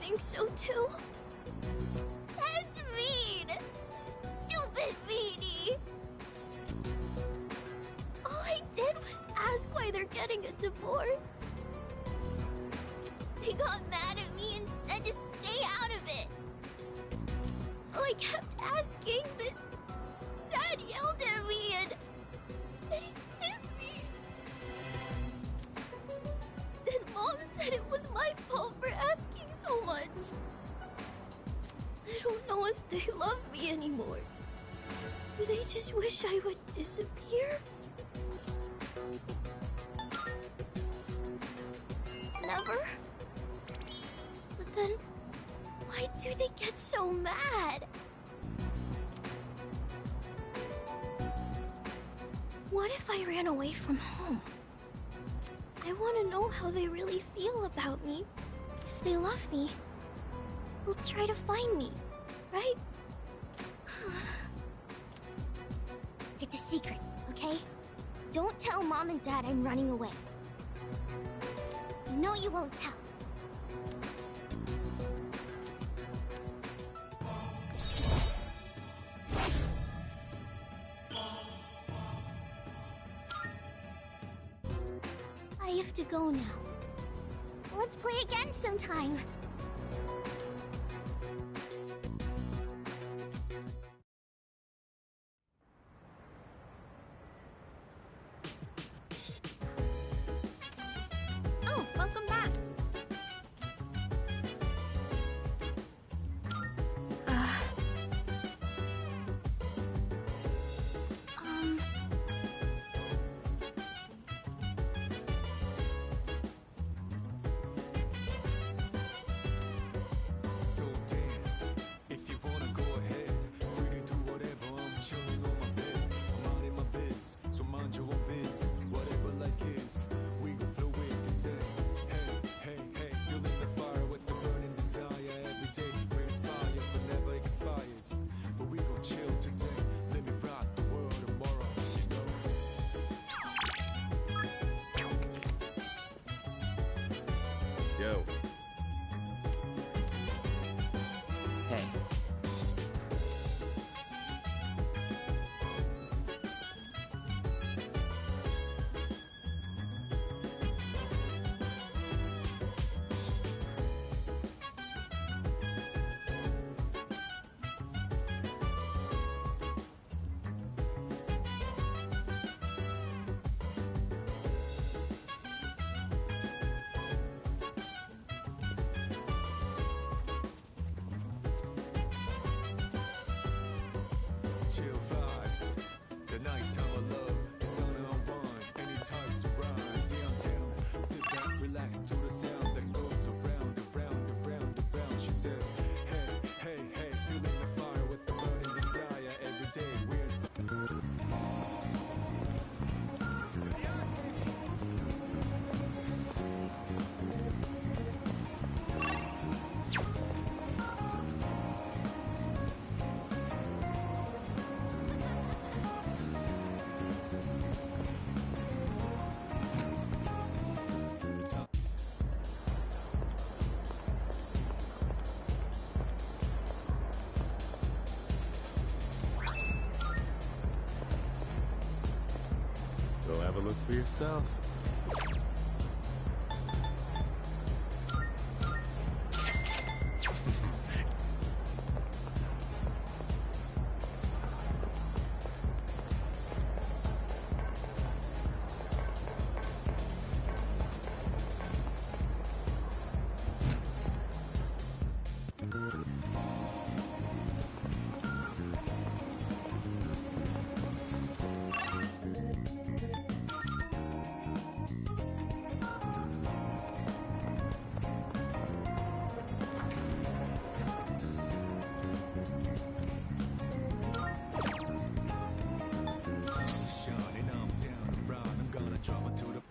think so too? That's mean! Stupid Beanie! All I did was ask why they're getting a divorce. They got mad at me and said to stay out of it. So I kept asking, but Dad yelled at me and he hit me. Then Mom said it was my fault for asking so much. I don't know if they love me anymore. Do they just wish I would disappear? Never? But then, why do they get so mad? What if I ran away from home? I want to know how they really feel about me. If they love me, they'll try to find me, right? It's a secret, okay? Don't tell Mom and Dad I'm running away. You know you won't tell. I have to go now. Let's play again sometime. Oh, welcome back. So dance, if you wanna go ahead. Free to do whatever, I'm chilling on my bed. I'm minding my biz, so mind your own biz. Whatever like is, we gon' flow with this head. Hey, hey, hey, feeling the fire with the burning desire. Every day we inspire, but never expires. But we gon' chill today, let me rock the world tomorrow, you know? Yo. Hey. Chill vibes, the nighttime of love is on and on. Anytime surprise, yeah I'm down. Sit back, relax to the sound that goes around, around, around, around. She said, hey, hey, hey, feeling the fire with the burning desire. Every day we're Go have a look for yourself. shining, I'm down around. I'm gonna travel to the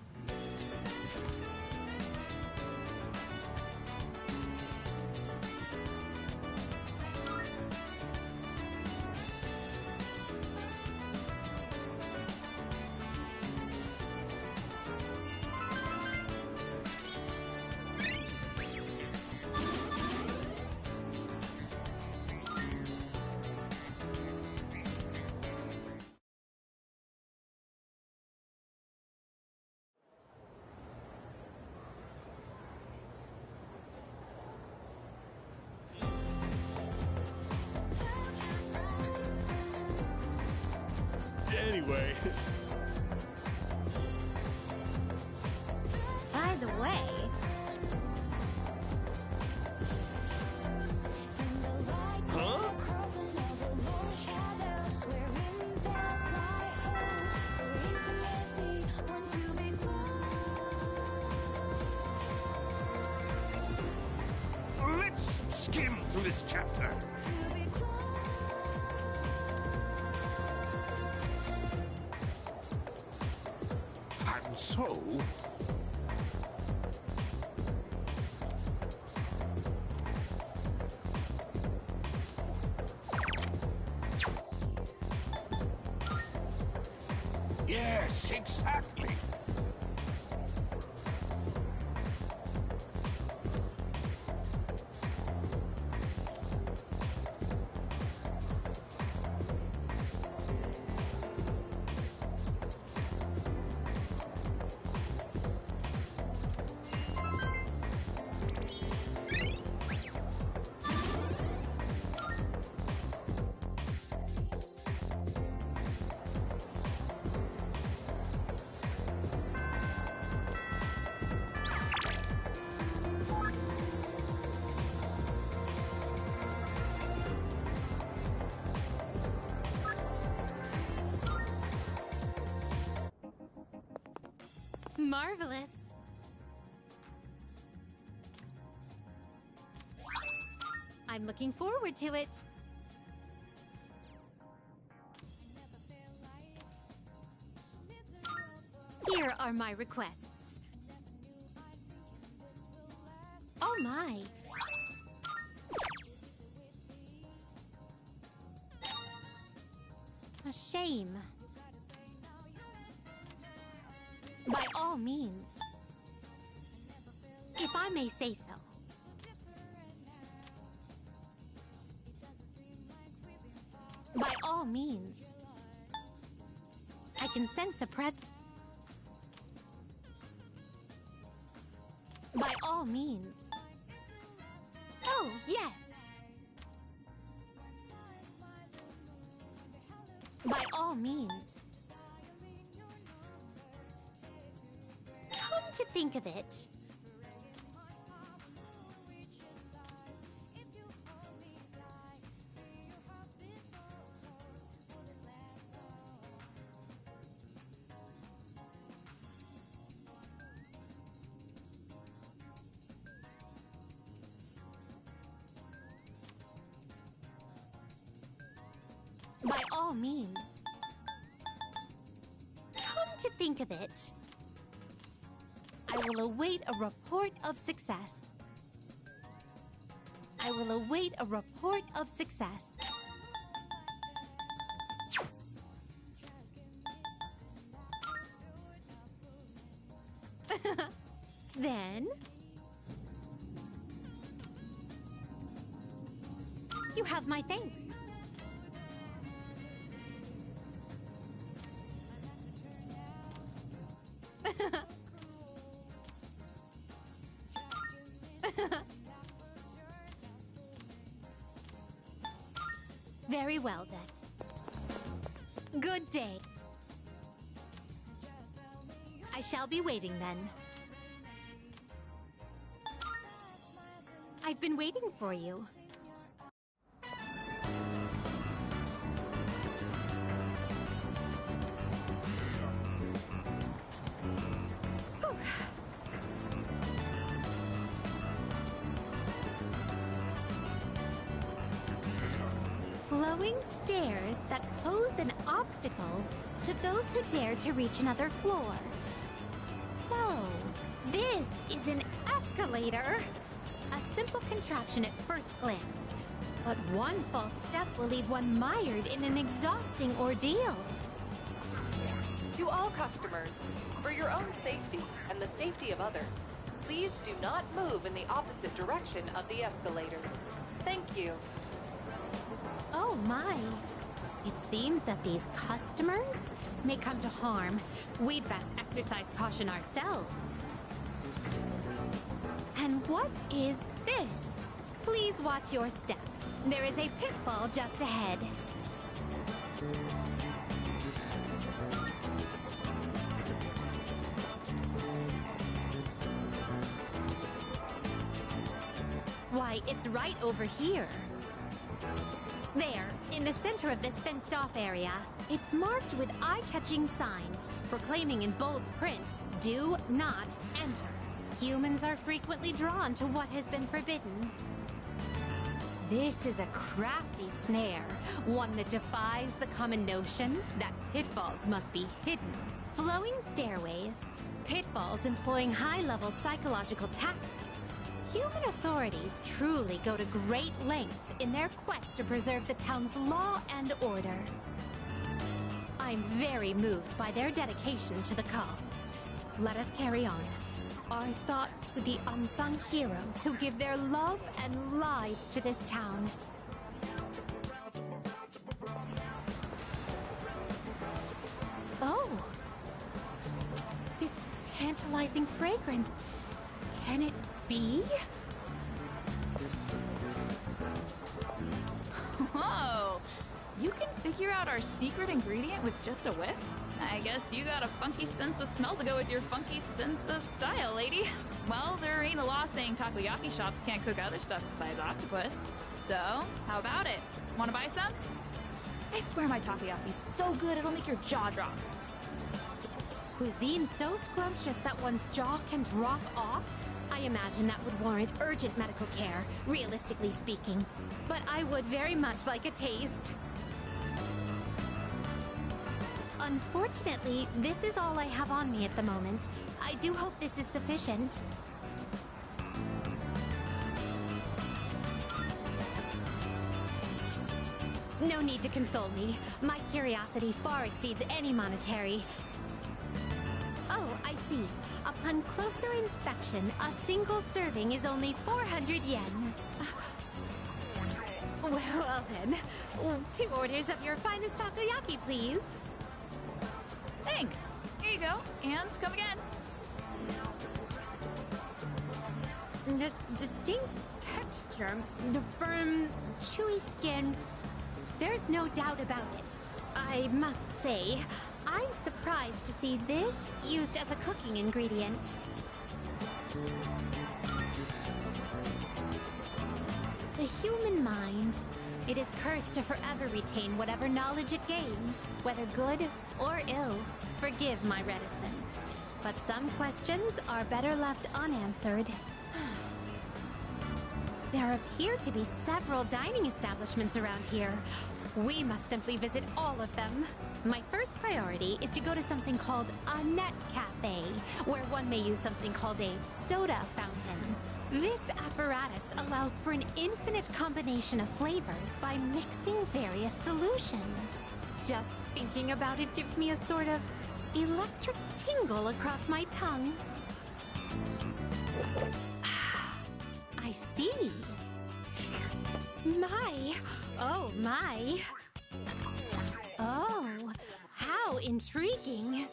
Anyway. By the way, Huh? Let's skim through this chapter. So? Yes, exactly. Marvelous. I'm looking forward to it. Here are my requests. Oh my. A shame. By all means. If I may say so. By all means. I can sense a presence. By all means. Oh, yes. By all means. Come to think of it. By all means. Come to think of it. I will await a report of success. I will await a report of success. Then... you have my thanks. Very well, then. Good day. I shall be waiting, then. I've been waiting for you. Flowing stairs that pose an obstacle to those who dare to reach another floor. So, this is an escalator. A simple contraption at first glance, but one false step will leave one mired in an exhausting ordeal. To all customers, for your own safety and the safety of others, please do not move in the opposite direction of the escalators. Thank you. Oh my. It seems that these customers may come to harm. We'd best exercise caution ourselves. And what is this? Please watch your step. There is a pitfall just ahead. Why, it's right over here. There, in the center of this fenced-off area, it's marked with eye-catching signs proclaiming in bold print, "Do not enter." Humans are frequently drawn to what has been forbidden. This is a crafty snare, one that defies the common notion that pitfalls must be hidden. Flowing stairways, pitfalls employing high-level psychological tactics. Human authorities truly go to great lengths in their quest to preserve the town's law and order. I'm very moved by their dedication to the cause. Let us carry on. Our thoughts with the unsung heroes who give their love and lives to this town. Oh! This tantalizing fragrance. Can it be? Whoa! You can figure out our secret ingredient with just a whiff? I guess you got a funky sense of smell to go with your funky sense of style, lady. Well, there ain't a law saying takoyaki shops can't cook other stuff besides octopus. So, how about it? Wanna buy some? I swear my takoyaki's so good it'll make your jaw drop. Cuisine so scrumptious that one's jaw can drop off? I imagine that would warrant urgent medical care, realistically speaking. But I would very much like a taste. Unfortunately, this is all I have on me at the moment. I do hope this is sufficient. No need to console me. My curiosity far exceeds any monetary. Oh, I see. Upon closer inspection, a single serving is only 400 yen. Well then, 2 orders of your finest takoyaki, please. Thanks. Here you go. And come again. This distinct texture, the firm, chewy skin. There's no doubt about it. I must say, I'm surprised to see this used as a cooking ingredient. The human mind. It is cursed to forever retain whatever knowledge it gains, whether good or ill. Forgive my reticence, but some questions are better left unanswered. There appear to be several dining establishments around here. We must simply visit all of them. My first priority is to go to something called a net cafe, where one may use something called a soda fountain. This apparatus allows for an infinite combination of flavors by mixing various solutions. Just thinking about it gives me a sort of electric tingle across my tongue. I see. Oh my. Oh, how intriguing.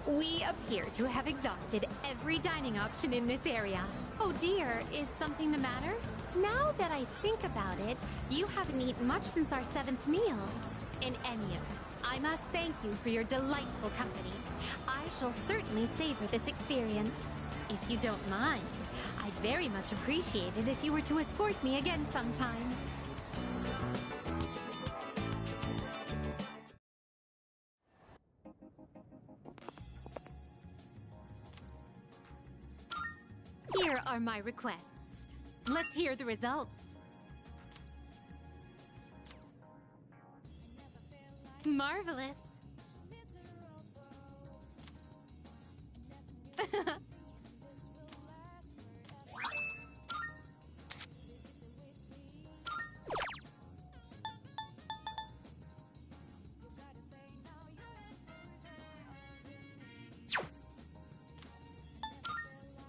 We appear to have exhausted every dining option in this area. Oh dear, is something the matter? Now that I think about it, you haven't eaten much since our 7th meal. In any event, I must thank you for your delightful company. I shall certainly savor this experience. If you don't mind, I'd very much appreciate it if you were to escort me again sometime. Here are my requests. Let's hear the results. Marvelous.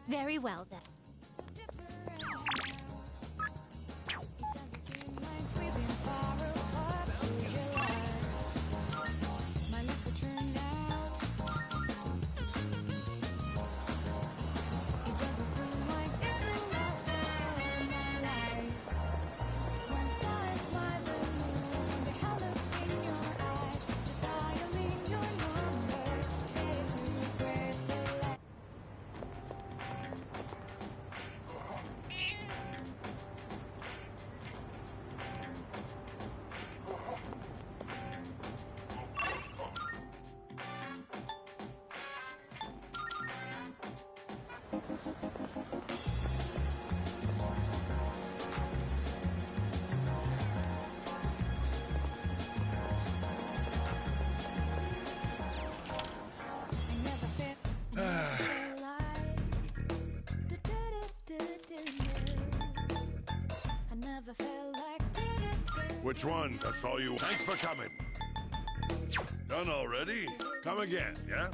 Very well, then. Which one? That's all you. Thanks for coming. Done already? Come again, yeah?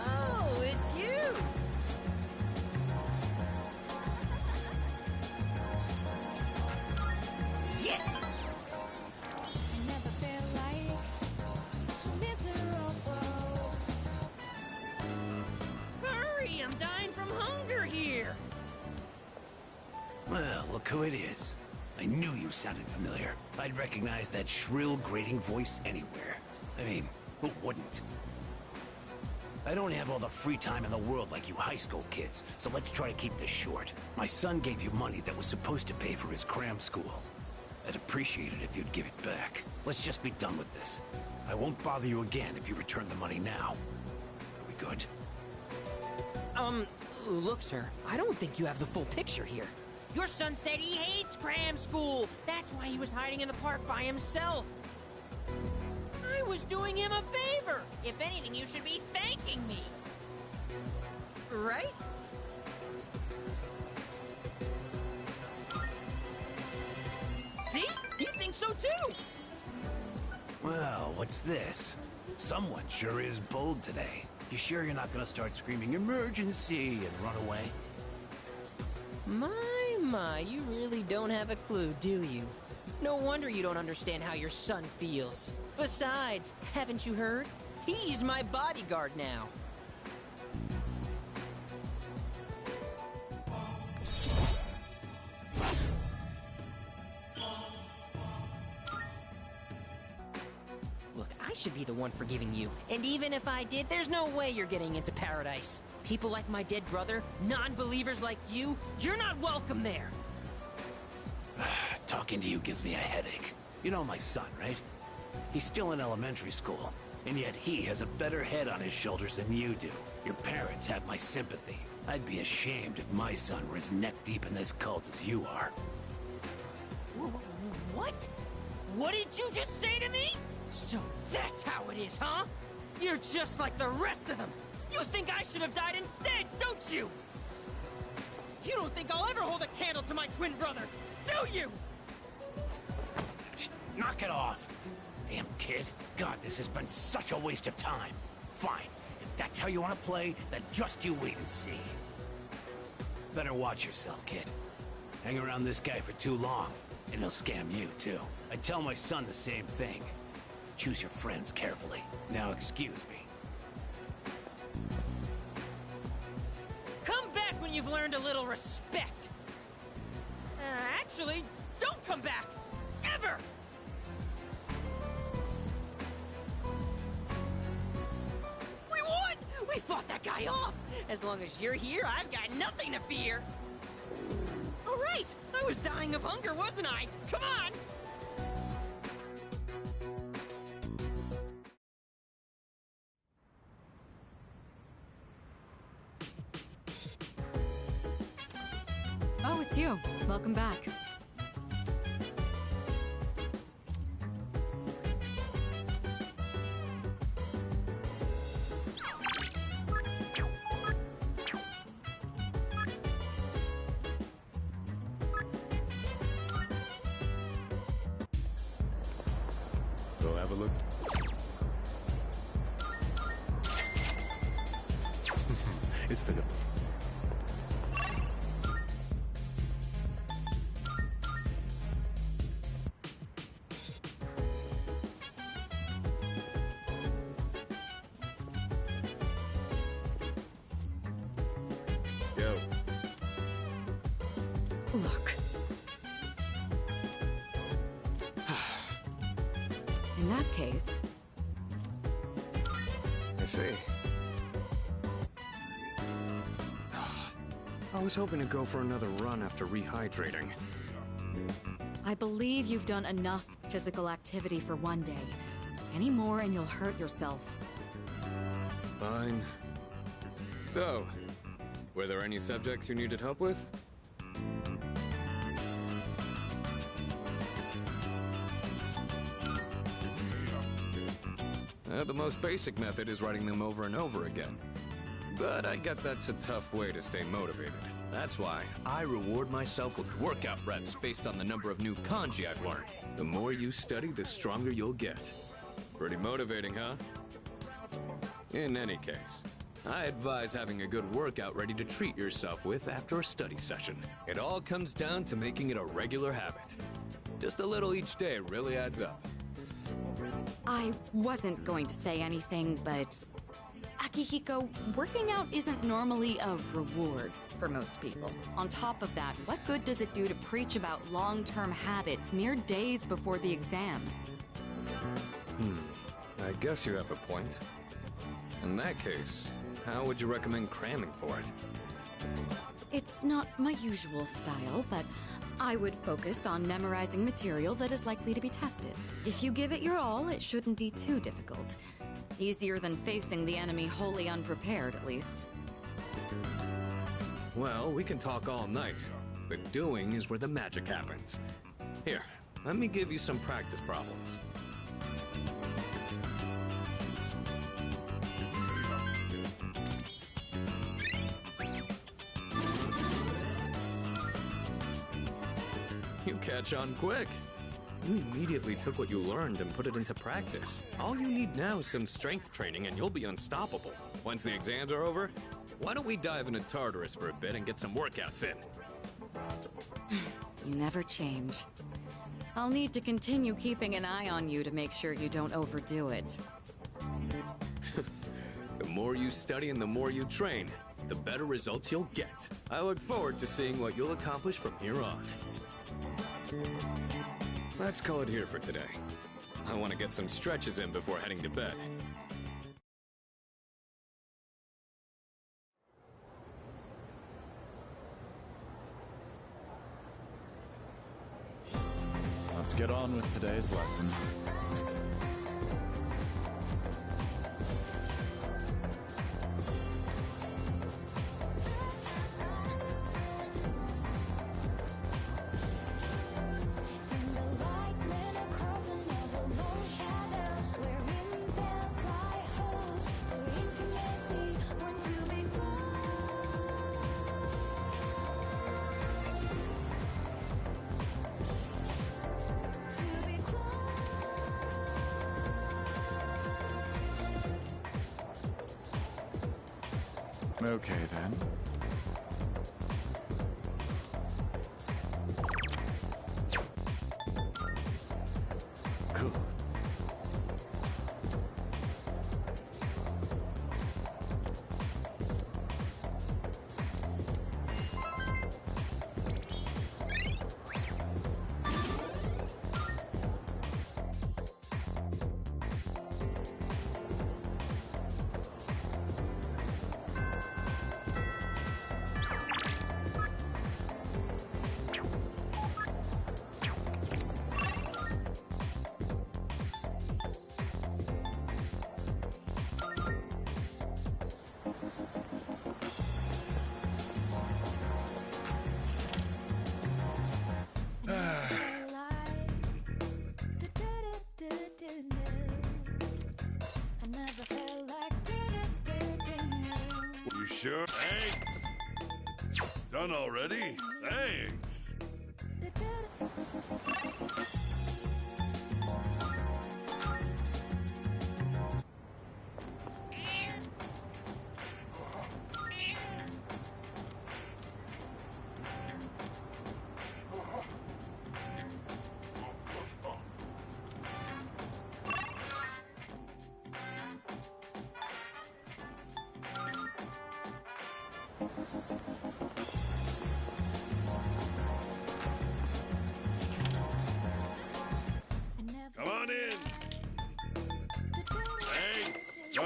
Oh, it's you! Yes! Never felt like so miserable. Hurry, I'm dying from hunger here! Well, look who it is. I knew you sounded familiar. I'd recognize that shrill, grating voice anywhere. I mean, who wouldn't? I don't have all the free time in the world like you high school kids, so let's try to keep this short. My son gave you money that was supposed to pay for his cram school. I'd appreciate it if you'd give it back. Let's just be done with this. I won't bother you again if you return the money now. Are we good? Look, sir, I don't think you have the full picture here. Your son said he hates cram school. That's why he was hiding in the park by himself. I was doing him a favor. If anything, you should be thanking me. Right? See? He thinks so too. Well, what's this? Someone sure is bold today. You sure you're not gonna start screaming emergency and run away? My, you really don't have a clue, do you? No wonder you don't understand how your son feels. Besides, haven't you heard? He's my bodyguard now. Look, I should be the one forgiving you. And even if I did, there's no way you're getting into paradise. People like my dead brother, non-believers like you, you're not welcome there. Talking to you gives me a headache. You know my son, right? He's still in elementary school, and yet he has a better head on his shoulders than you do. Your parents have my sympathy. I'd be ashamed if my son were as neck-deep in this cult as you are. What? What did you just say to me? So that's how it is, huh? You're just like the rest of them. You think I should have died instead, don't you? You don't think I'll ever hold a candle to my twin brother, do you? Knock it off! Damn kid. God, this has been such a waste of time. Fine. If that's how you want to play, then just you wait and see. Better watch yourself, kid. Hang around this guy for too long, and he'll scam you, too. I tell my son the same thing. Choose your friends carefully. Now excuse me. Come back when you've learned a little respect. Actually, don't come back! Ever! We won! We fought that guy off! As long as you're here, I've got nothing to fear! All right! I was dying of hunger, wasn't I? Come on! Oh, it's you. Welcome back. Go have a look. It's been a... Look. In that case... I see. I was hoping to go for another run after rehydrating. I believe you've done enough physical activity for one day. Any more and you'll hurt yourself. Fine. So, were there any subjects you needed help with? The most basic method is writing them over and over again. But I get that's a tough way to stay motivated. That's why I reward myself with workout reps based on the number of new kanji I've learned. The more you study, the stronger you'll get. Pretty motivating, huh? In any case, I advise having a good workout ready to treat yourself with after a study session. It all comes down to making it a regular habit. Just a little each day really adds up. I wasn't going to say anything, but... Akihiko, working out isn't normally a reward for most people. On top of that, what good does it do to preach about long-term habits mere days before the exam? I guess you have a point. In that case, how would you recommend cramming for it? It's not my usual style, but I would focus on memorizing material that is likely to be tested. If you give it your all, it shouldn't be too difficult. Easier than facing the enemy wholly unprepared, at least. Well, we can talk all night, but doing is where the magic happens. Here, let me give you some practice problems. You catch on quick. You immediately took what you learned and put it into practice. All you need now is some strength training and you'll be unstoppable. Once the exams are over, why don't we dive into Tartarus for a bit and get some workouts in? You never change. I'll need to continue keeping an eye on you to make sure you don't overdo it. The more you study and the more you train, the better results you'll get. I look forward to seeing what you'll accomplish from here on. Let's call it here for today. I want to get some stretches in before heading to bed. Let's get on with today's lesson. Okay, then. Cool. You sure? Thanks. Done already? Thanks.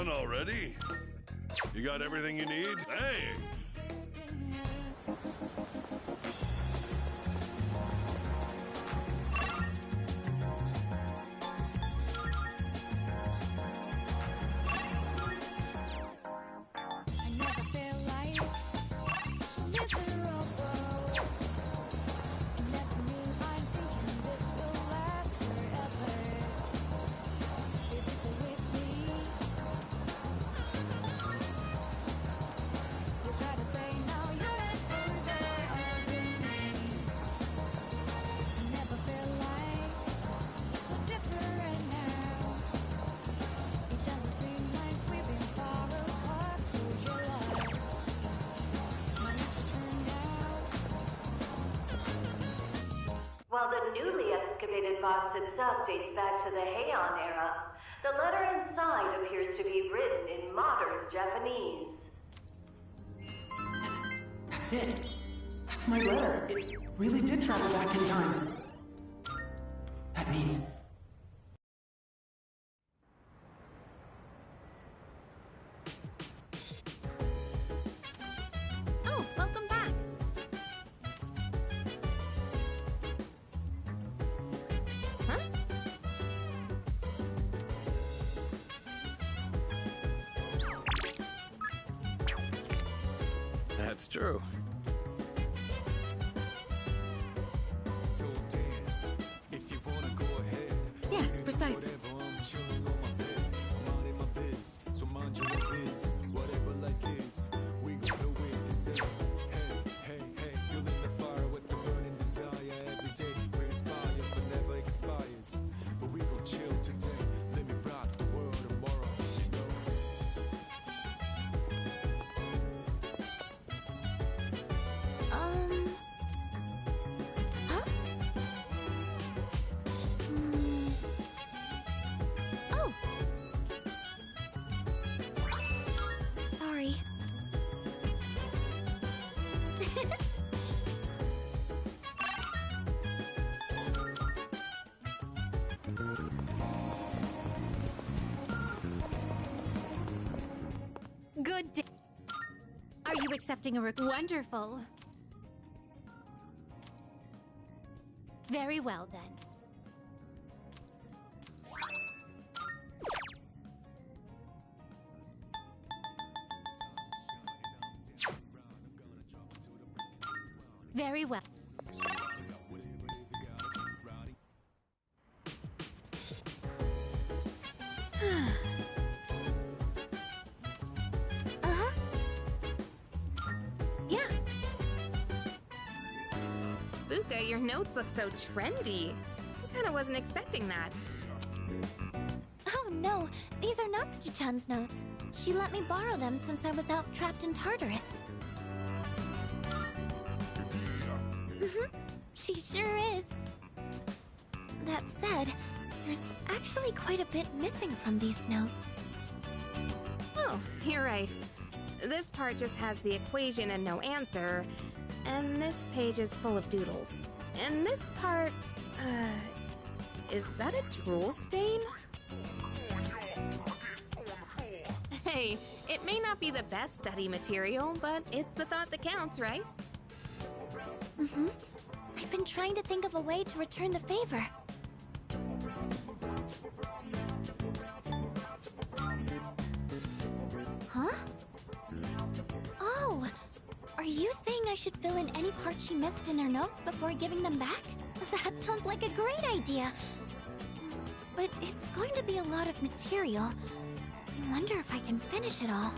Done already? You got everything you need? Thanks. I never feel like miserable. Never knew I'm thinking this will last forever. If you stay with me, you gotta say no. You're a loser of me. I never feel like so different now. It doesn't seem like we've been far apart, so you're lost. My lips turned out. While the newly excavated box itself dates back to the Heian era, the letter inside appears to be written in modern Japanese. That's it. That's my letter. It really did travel back in time. That means... Oh, welcome back. Huh? That's true. So dance. If you wanna go ahead. Yes, precisely. Whatever, I'm chilling on my bed. I'm out in my biz, so mind your own biz. Whatever like is, we gon' flow with this. Hey, hey, hey, feeling the fire with the burning desire every day. We inspire, but never expires. But we gon' chill today. Let me rock the world tomorrow, you know. Huh? Oh. Sorry. Good day. Are you accepting a Wonderful. Very well, then. Very well. Uh-huh. Yeah. Buka, your notes look so trendy. I kinda wasn't expecting that. Oh no, these are Natsuki-chan's notes. She let me borrow them since I was out trapped in Tartarus. She sure is. That said, there's actually quite a bit missing from these notes. Oh, you're right. This part just has the equation and no answer, and this page is full of doodles. And this part, is that a drool stain? Hey, it may not be the best study material, but it's the thought that counts, right? I've been trying to think of a way to return the favor. Huh? Oh! Are you saying I should fill in any part she missed in her notes before giving them back? That sounds like a great idea. But it's going to be a lot of material. I wonder if I can finish it all.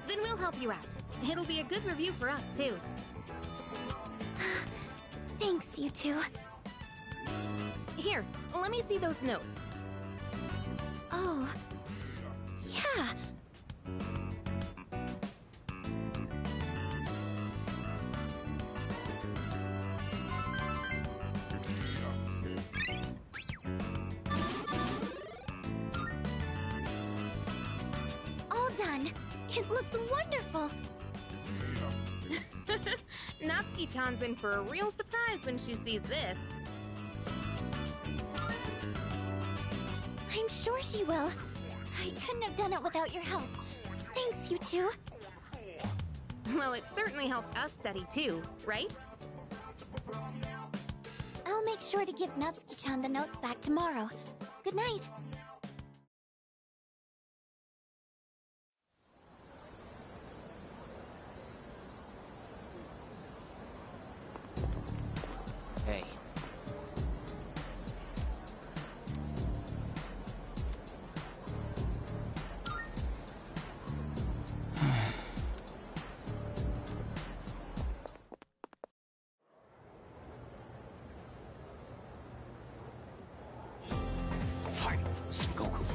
Then we'll help you out. It'll be a good review for us, too. Thanks, you two. Here, let me see those notes. Oh. Yeah. All done. It looks wonderful. Natsuki-chan's in for a real surprise when she sees this. I'm sure she will. I couldn't have done it without your help. Thanks, you two. Well, it certainly helped us study too, right? I'll make sure to give Natsuki-chan the notes back tomorrow. Good night. Hey. Fight, Sengoku.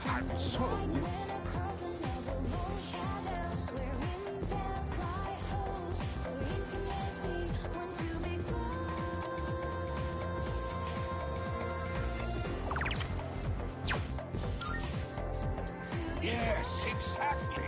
I'm so... Yes, exactly.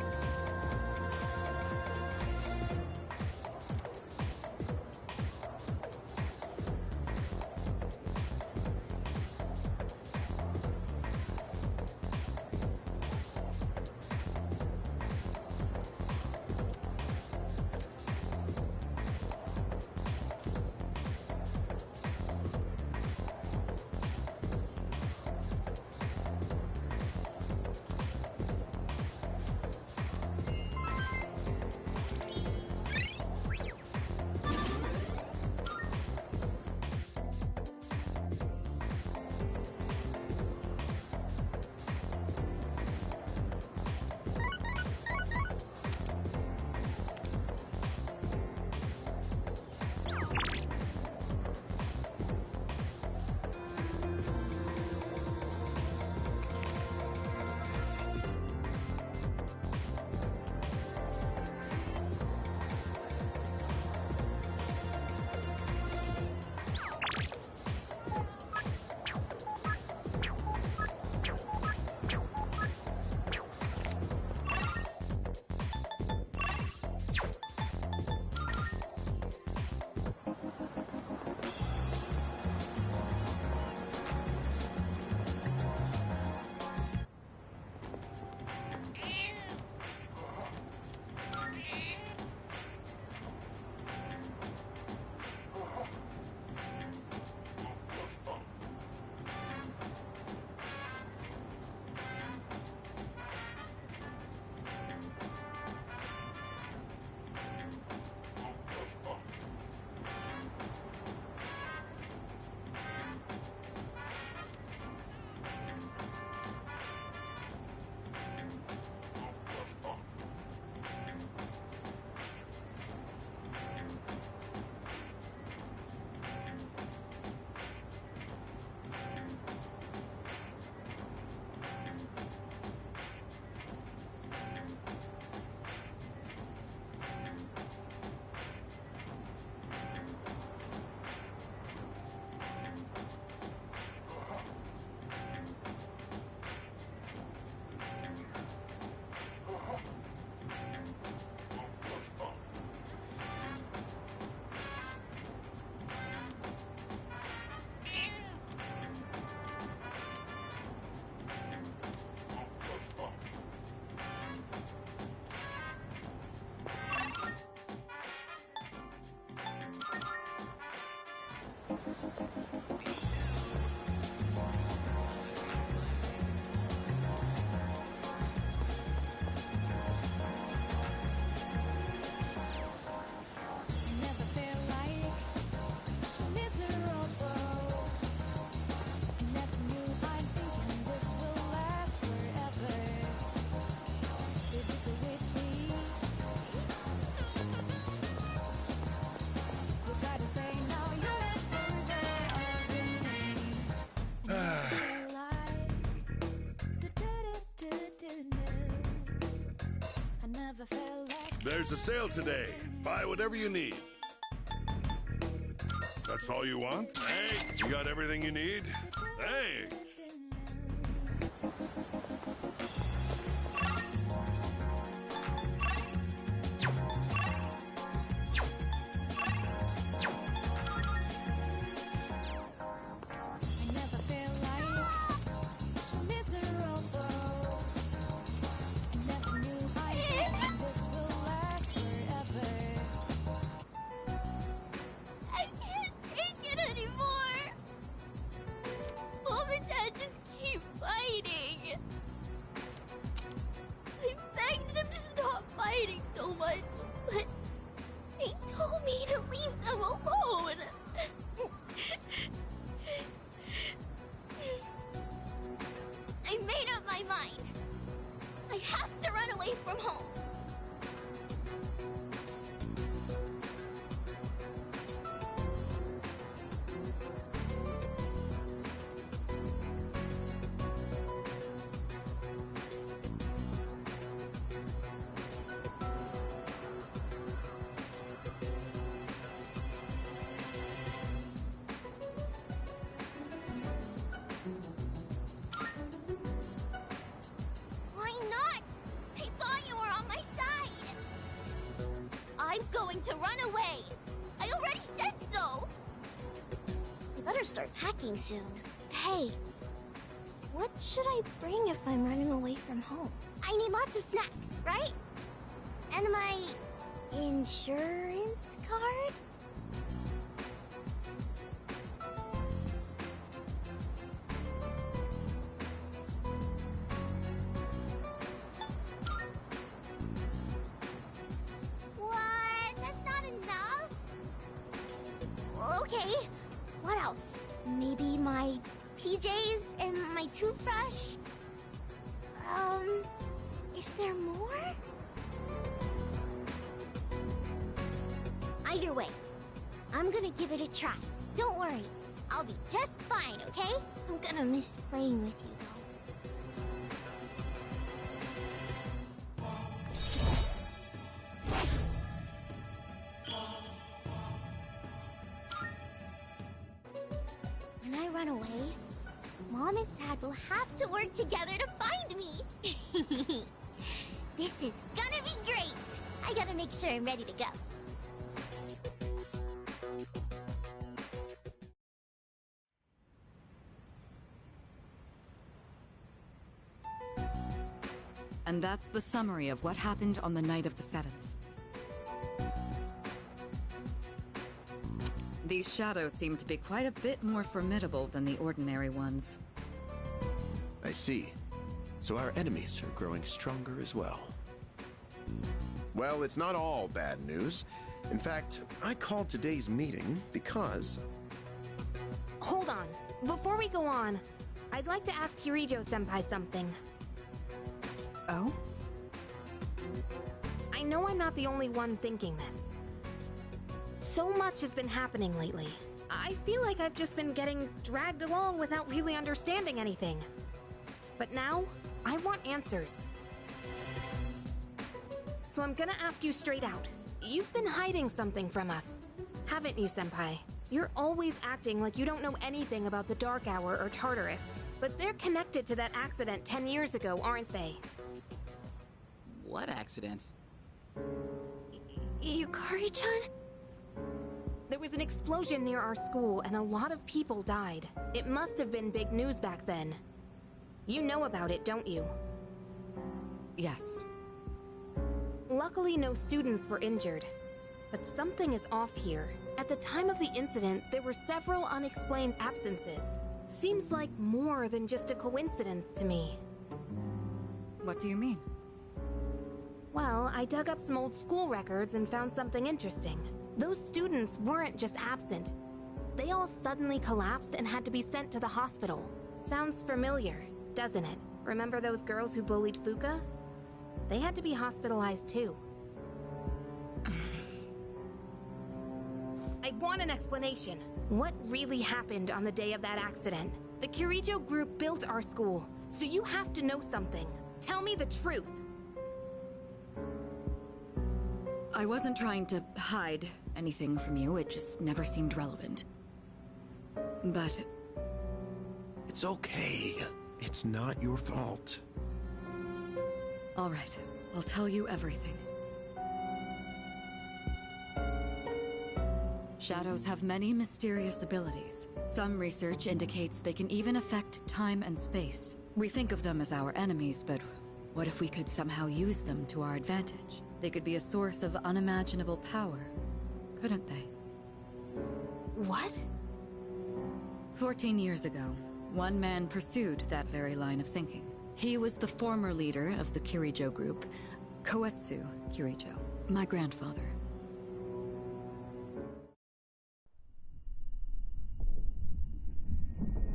There's a sale today. Buy whatever you need. That's all you want? Hey, you got everything you need? Thanks. going to run away. I already said so. You better start packing soon. Hey, what should I bring if I'm running away from home? I need lots of snacks, right? And my insurance card? What? That's not enough? Okay, what else? Maybe my PJs and my toothbrush? Is there more? Either way, I'm gonna give it a try. Don't worry, I'll be just fine, okay? I'm gonna miss playing with you, though. When I run away, Mom and Dad will have to work together to find me. This is gonna be great. I gotta make sure I'm ready to go. And that's the summary of what happened on the night of the 7th. These shadows seem to be quite a bit more formidable than the ordinary ones. I see. So our enemies are growing stronger as well. Well, it's not all bad news. In fact, I called today's meeting because... Hold on. Before we go on, I'd like to ask Kirijo-senpai something. Oh? I know I'm not the only one thinking this. So much has been happening lately. I feel like I've just been getting dragged along without really understanding anything. But now, I want answers. So I'm gonna ask you straight out. You've been hiding something from us, haven't you, Senpai? You're always acting like you don't know anything about the Dark Hour or Tartarus. But they're connected to that accident 10 years ago, aren't they? What accident? Yukari-chan? There was an explosion near our school and a lot of people died. It must have been big news back then. You know about it, don't you? Yes. Luckily, no students were injured. But something is off here. At the time of the incident, there were several unexplained absences. Seems like more than just a coincidence to me. What do you mean? Well, I dug up some old school records and found something interesting. Those students weren't just absent. They all suddenly collapsed and had to be sent to the hospital. Sounds familiar, doesn't it? Remember those girls who bullied Fuka? They had to be hospitalized too. I want an explanation. What really happened on the day of that accident? The Kirijo group built our school, so you have to know something. Tell me the truth. I wasn't trying to hide anything from you, it just never seemed relevant. But... It's okay. It's not your fault. All right, I'll tell you everything. Shadows have many mysterious abilities. Some research indicates they can even affect time and space. We think of them as our enemies, but what if we could somehow use them to our advantage? They could be a source of unimaginable power, couldn't they? What? 14 years ago, one man pursued that very line of thinking. He was the former leader of the Kirijo group, Koetsu Kirijo, my grandfather.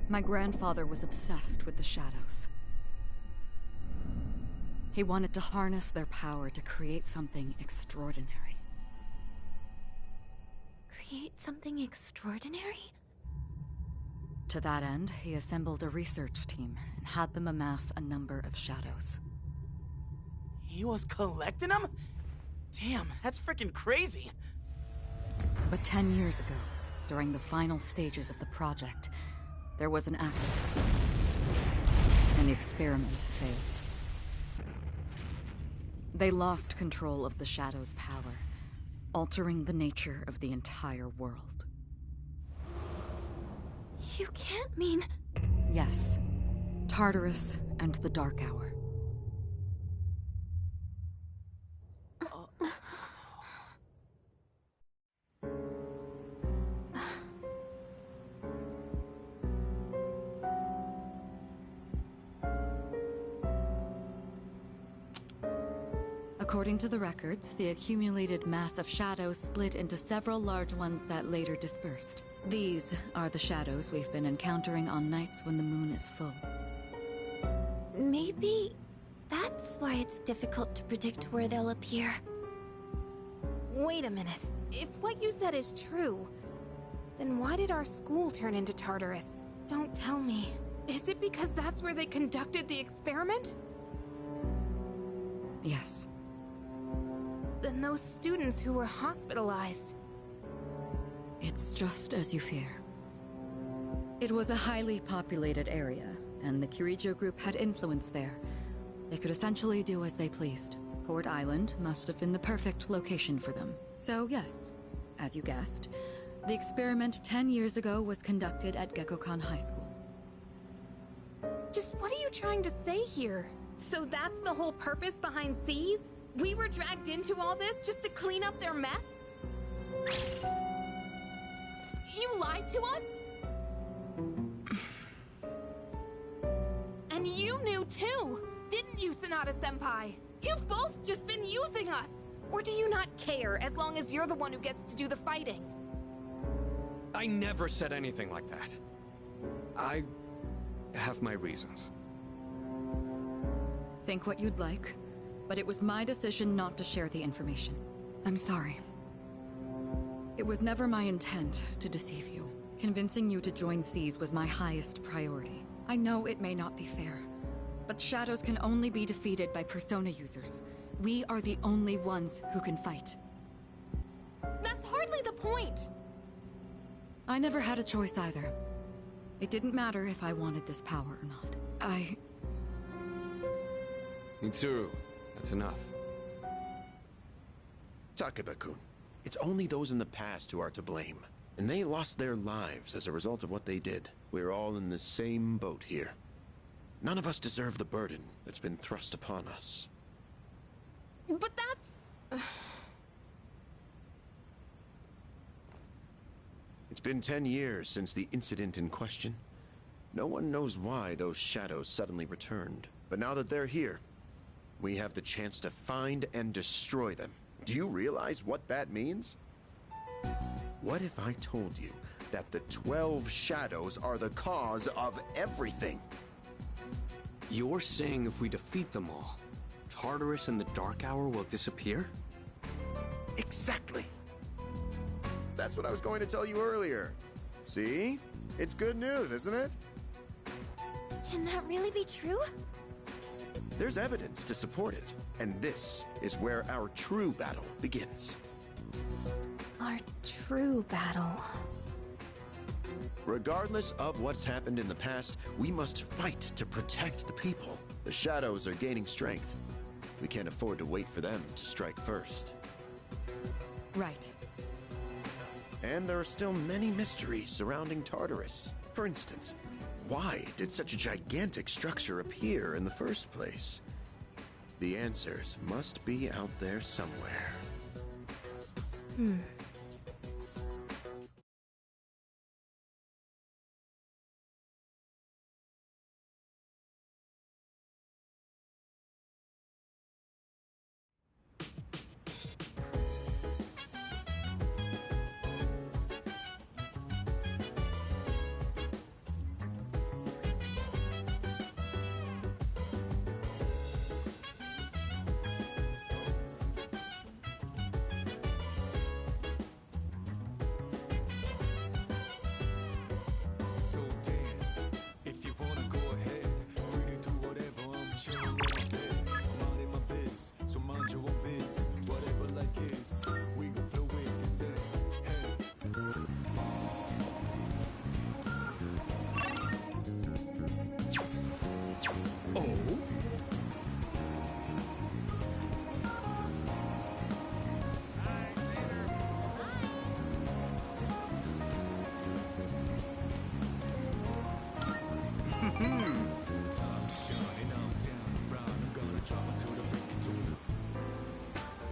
My grandfather was obsessed with the shadows. He wanted to harness their power to create something extraordinary. Create something extraordinary? To that end, he assembled a research team and had them amass a number of shadows. He was collecting them? Damn, that's freaking crazy. But 10 years ago, during the final stages of the project, there was an accident, and the experiment failed. They lost control of the Shadow's power, altering the nature of the entire world. You can't mean... Yes. Tartarus and the Dark Hour. According to the records, the accumulated mass of shadows split into several large ones that later dispersed. These are the shadows we've been encountering on nights when the moon is full. Maybe that's why it's difficult to predict where they'll appear. Wait a minute. If what you said is true, then why did our school turn into Tartarus? Don't tell me. Is it because that's where they conducted the experiment? Yes. Then those students who were hospitalized... It's just as you fear. It was a highly populated area, and the Kirijo group had influence there. They could essentially do as they pleased. Port Island must have been the perfect location for them. So yes, as you guessed, the experiment 10 years ago was conducted at Gekkokan High School. Just what are you trying to say here? So that's the whole purpose behind C's? We were dragged into all this just to clean up their mess? You lied to us? And you knew too, didn't you, Sonata-senpai? You've both just been using us! Or do you not care as long as you're the one who gets to do the fighting? I never said anything like that. I have my reasons. Think what you'd like, but it was my decision not to share the information. I'm sorry. It was never my intent to deceive you. Convincing you to join C's was my highest priority. I know it may not be fair, but shadows can only be defeated by persona users. We are the only ones who can fight. That's hardly the point! I never had a choice either. It didn't matter if I wanted this power or not. Mitsuru, that's enough. Takeba-kun, it's only those in the past who are to blame. And they lost their lives as a result of what they did. We're all in the same boat here. None of us deserve the burden that's been thrust upon us. But that's... It's been 10 years since the incident in question. No one knows why those shadows suddenly returned. But now that they're here, we have the chance to find and destroy them. Do you realize what that means? What if I told you that the 12 shadows are the cause of everything? You're saying if we defeat them all, Tartarus and the Dark Hour will disappear? Exactly. That's what I was going to tell you earlier. See? It's good news, isn't it? Can that really be true? There's evidence to support it, and this is where our true battle begins. Our true battle. Regardless of what's happened in the past, we must fight to protect the people. The shadows are gaining strength. We can't afford to wait for them to strike first. Right. And there are still many mysteries surrounding Tartarus. For instance, why did such a gigantic structure appear in the first place? The answers must be out there somewhere.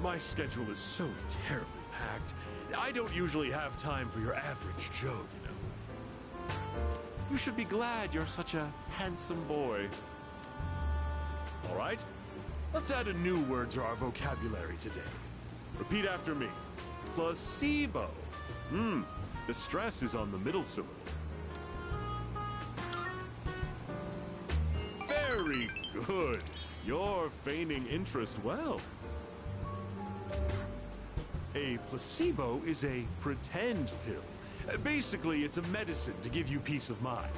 My schedule is so terribly packed. I don't usually have time for your average Joe, you know. You should be glad you're such a handsome boy. All right, let's add a new word to our vocabulary today. Repeat after me. Placebo. The stress is on the middle syllable. Very good. You're feigning interest well. A placebo is a pretend pill. Basically, it's a medicine to give you peace of mind.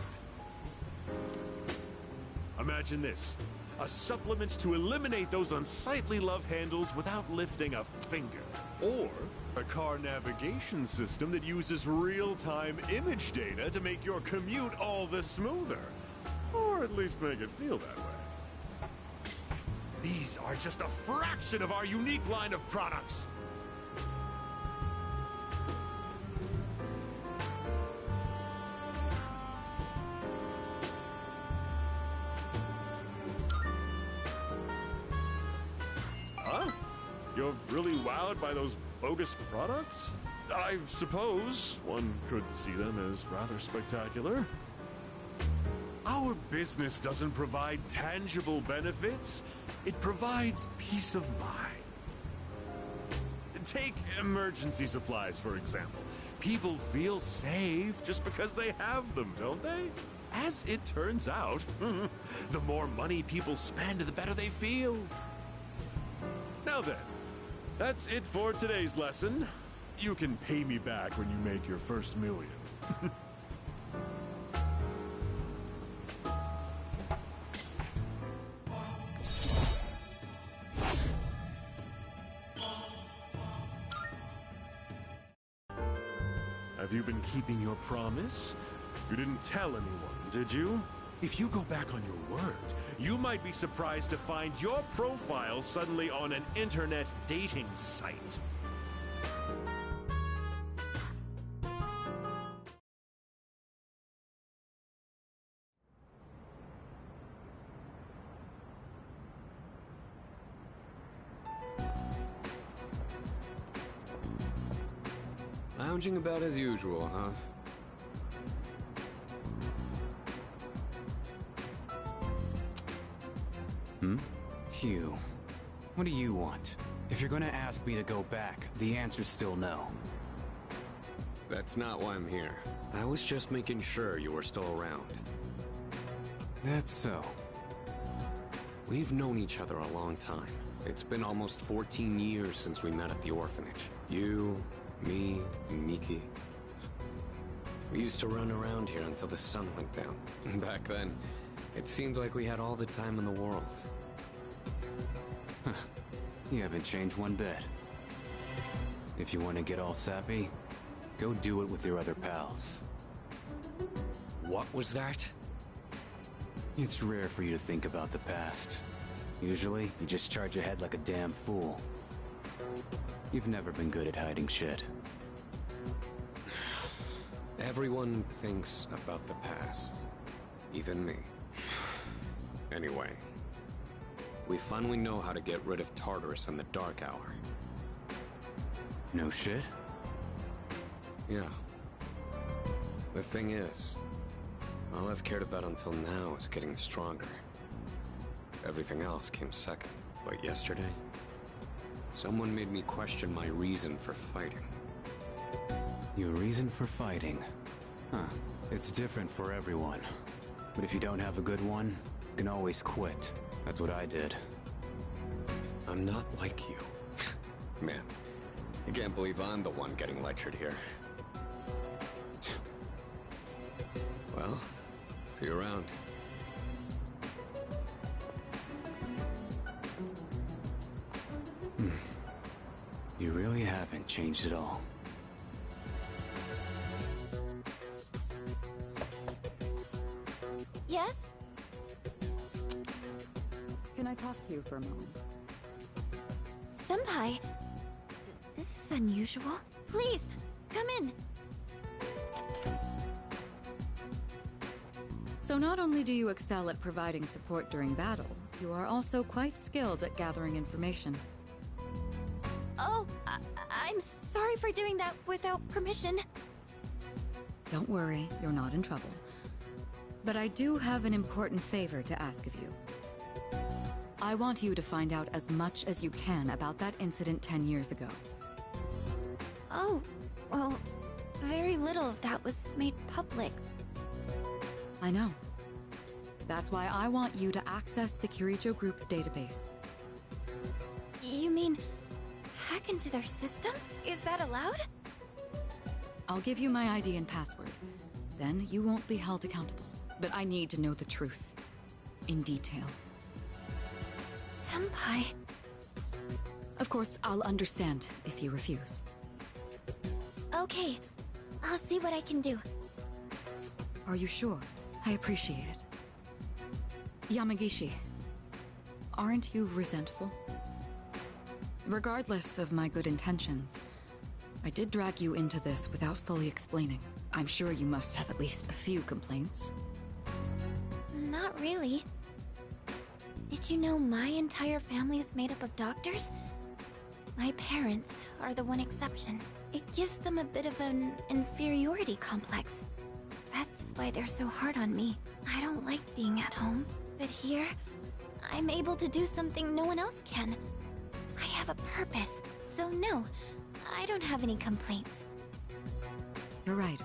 Imagine this. A supplement to eliminate those unsightly love handles without lifting a finger. Or a car navigation system that uses real-time image data to make your commute all the smoother. Or at least make it feel that way. These are just a fraction of our unique line of products. Huh? You're really wowed by those bogus products? I suppose one could see them as rather spectacular. Our business doesn't provide tangible benefits. It provides peace of mind. Take emergency supplies, for example. People feel safe just because they have them, don't they? As it turns out, the more money people spend, the better they feel. Now then, that's it for today's lesson. You can pay me back when you make your first million. Have you been keeping your promise? You didn't tell anyone, did you? If you go back on your word, you might be surprised to find your profile suddenly on an internet dating site. Lounging about as usual, huh? Hugh, what do you want? If you're gonna ask me to go back, the answer's still no. That's not why I'm here. I was just making sure you were still around. That's so. We've known each other a long time. It's been almost 14 years since we met at the orphanage. You, me, and Miki. We used to run around here until the sun went down. Back then, it seemed like we had all the time in the world. You haven't changed one bit. If you want to get all sappy, go do it with your other pals. What was that? It's rare for you to think about the past. Usually, you just charge ahead like a damn fool. You've never been good at hiding shit. Everyone thinks about the past. Even me. Anyway, we finally know how to get rid of Tartarus in the Dark Hour. No shit? Yeah. The thing is, all I've cared about until now is getting stronger. Everything else came second. But yesterday, someone made me question my reason for fighting. Your reason for fighting? Huh. It's different for everyone. But if you don't have a good one, you can always quit. That's what I did. I'm not like you. Man, I can't believe I'm the one getting lectured here. Well, see you around. You really haven't changed at all. Yes? Can I talk to you for a moment? Senpai, this is unusual. Please, come in. So not only do you excel at providing support during battle, you are also quite skilled at gathering information. Oh, I'm sorry for doing that without permission. Don't worry, you're not in trouble. But I do have an important favor to ask of you. I want you to find out as much as you can about that incident 10 years ago. Oh, well, very little of that was made public. I know. That's why I want you to access the Kirijo Group's database. You mean hack into their system? Is that allowed? I'll give you my ID and password. Then you won't be held accountable. But I need to know the truth. In detail. Senpai. Of course, I'll understand if you refuse. Okay. I'll see what I can do. Are you sure? I appreciate it. Yamagishi, aren't you resentful? Regardless of my good intentions, I did drag you into this without fully explaining. I'm sure you must have at least a few complaints. Not really. Did you know my entire family is made up of doctors? My parents are the one exception. It gives them a bit of an inferiority complex. That's why they're so hard on me. I don't like being at home. But here, I'm able to do something no one else can. I have a purpose, so no, I don't have any complaints. You're right.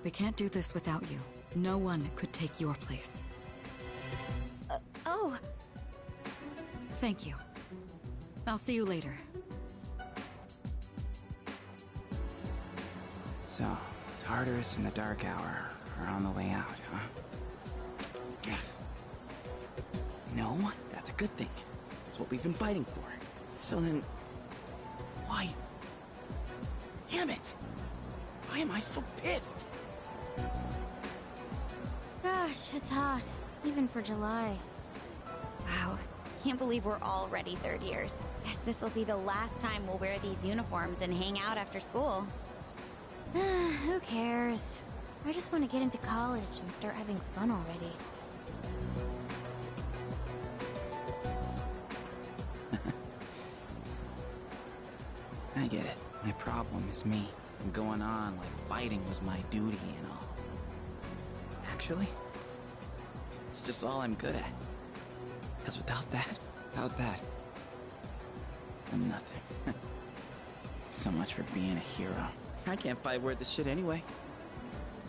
We can't do this without you. No one could take your place. Oh. Thank you. I'll see you later. So, Tartarus and the Dark Hour are on the way out, huh? No, that's a good thing. That's what we've been fighting for. So then... why... Damn it! Why am I so pissed? Gosh, it's hot. Even for July. Wow. Can't believe we're already third years. Guess this will be the last time we'll wear these uniforms and hang out after school. Who cares? I just want to get into college and start having fun already. I get it. My problem is me. I'm going on like fighting was my duty and all. Actually, it's just all I'm good at. Because without that, I'm nothing. So much for being a hero. I can't fight worth the shit anyway.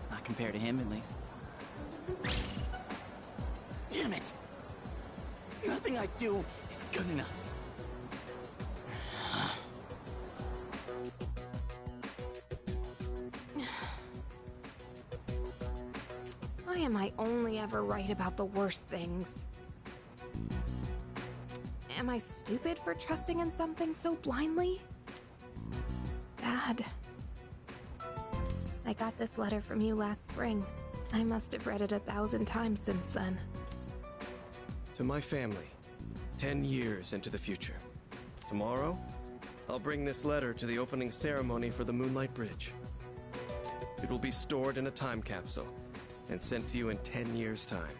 Not compared to him, at least. Damn it! Nothing I do is good enough. Why am I only ever right about the worst things? Am I stupid for trusting in something so blindly? Dad. I got this letter from you last spring. I must have read it 1,000 times since then. To my family, 10 years into the future. Tomorrow, I'll bring this letter to the opening ceremony for the Moonlight Bridge. It will be stored in a time capsule and sent to you in 10 years' time.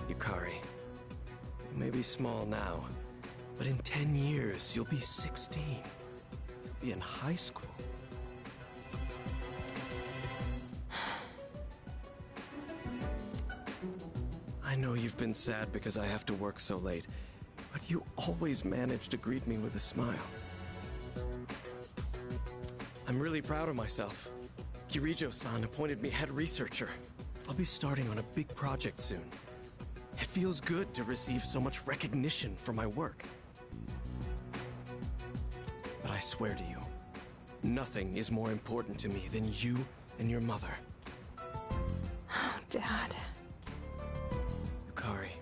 Yukari, you may be small now, but in 10 years, you'll be 16. You'll be in high school. I know you've been sad because I have to work so late, but you always manage to greet me with a smile. I'm really proud of myself. Kirijo-san appointed me head researcher. I'll be starting on a big project soon. It feels good to receive so much recognition for my work. But I swear to you, nothing is more important to me than you and your mother. Oh, Dad. Yukari,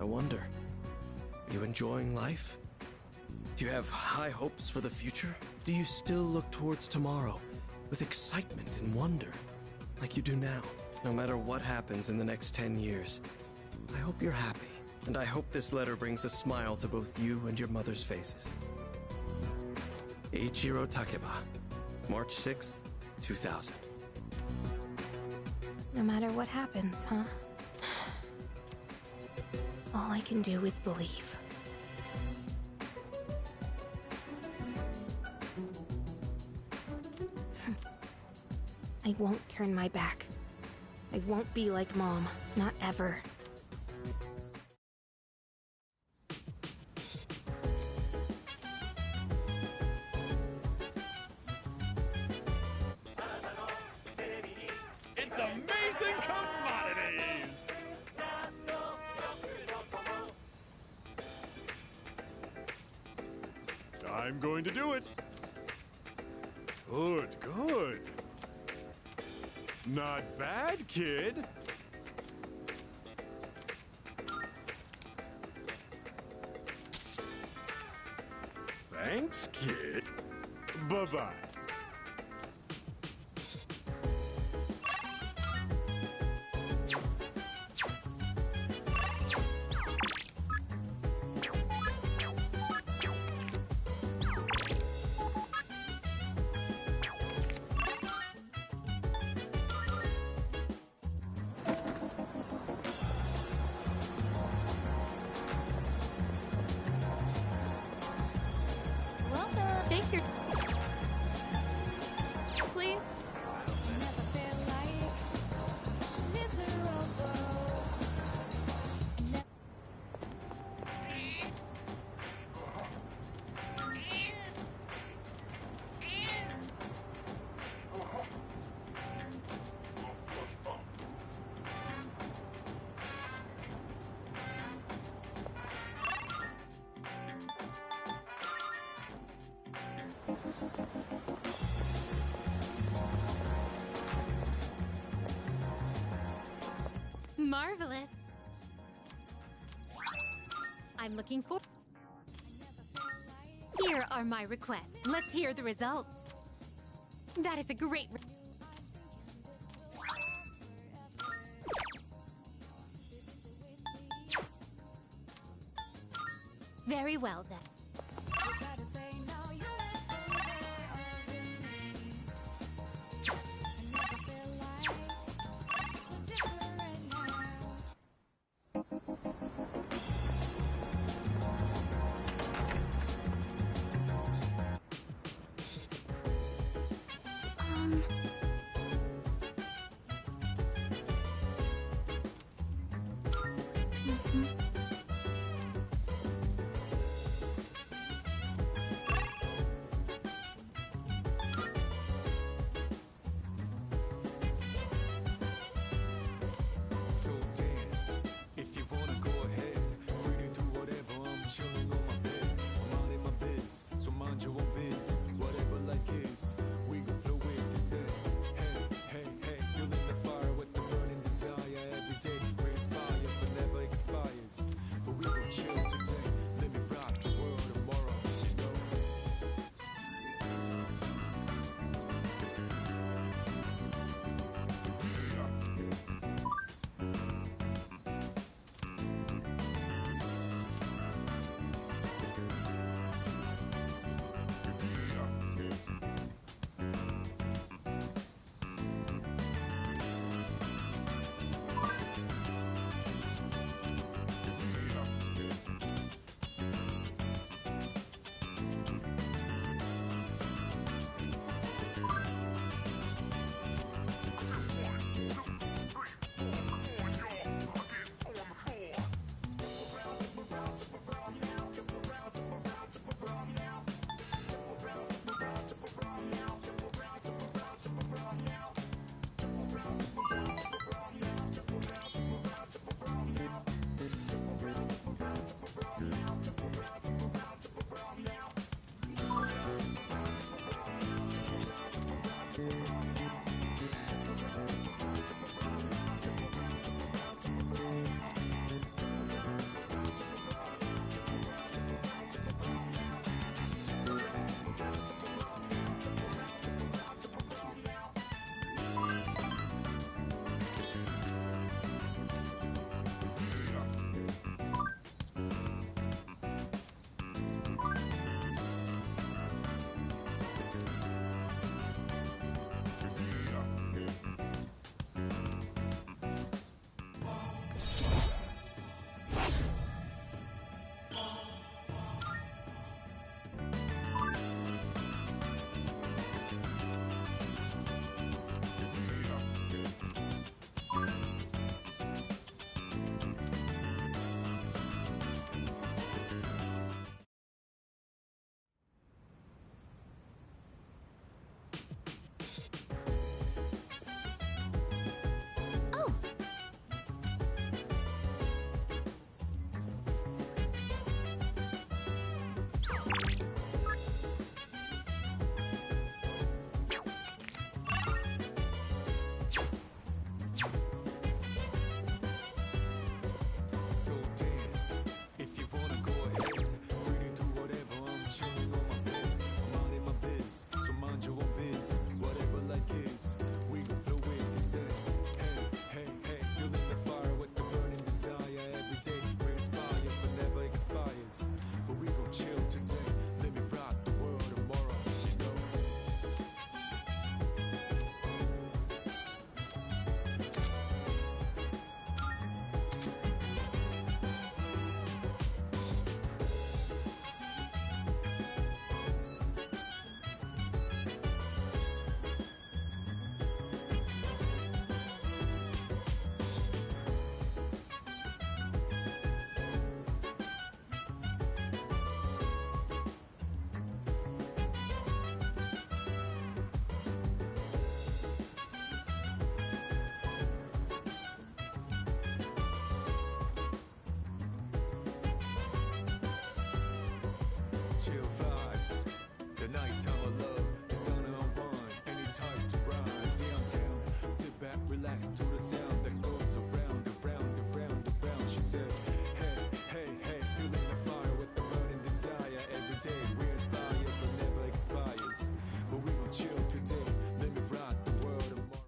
I wonder, are you enjoying life? Do you have high hopes for the future? Do you still look towards tomorrow with excitement and wonder, like you do now? No matter what happens in the next 10 years, I hope you're happy, and I hope this letter brings a smile to both you and your mother's faces. Eiichiro Takeba, March 6th, 2000. No matter what happens, huh? All I can do is believe. I won't turn my back. I won't be like Mom. Not ever. It's amazing commodities! I'm going to do it. Good, good. Not bad, kid. Thanks, kid. Bye-bye. Welcome. Take your... Please. Never feel like miserable. Marvelous. I'm looking for... Here are my requests. Let's hear the results. That is a great... Very well, then. Gotta say now you're over me. I never feel like so different now. relax to the sound that goes around, around, around, around. She said, hey, hey, hey, feeling the fire with the burning desire. Every day we inspire, but never expires. But we gon' chill today, let me rock the world tomorrow.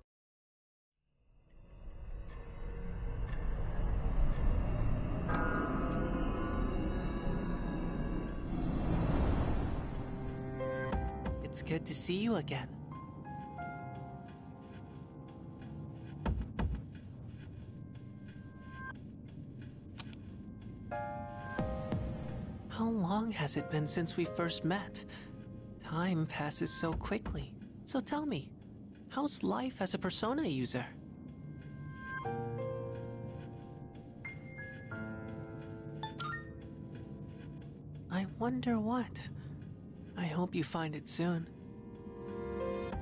It's good to see you again. How long has it been since we first met? Time passes so quickly. So tell me, how's life as a Persona user? I wonder what. I hope you find it soon.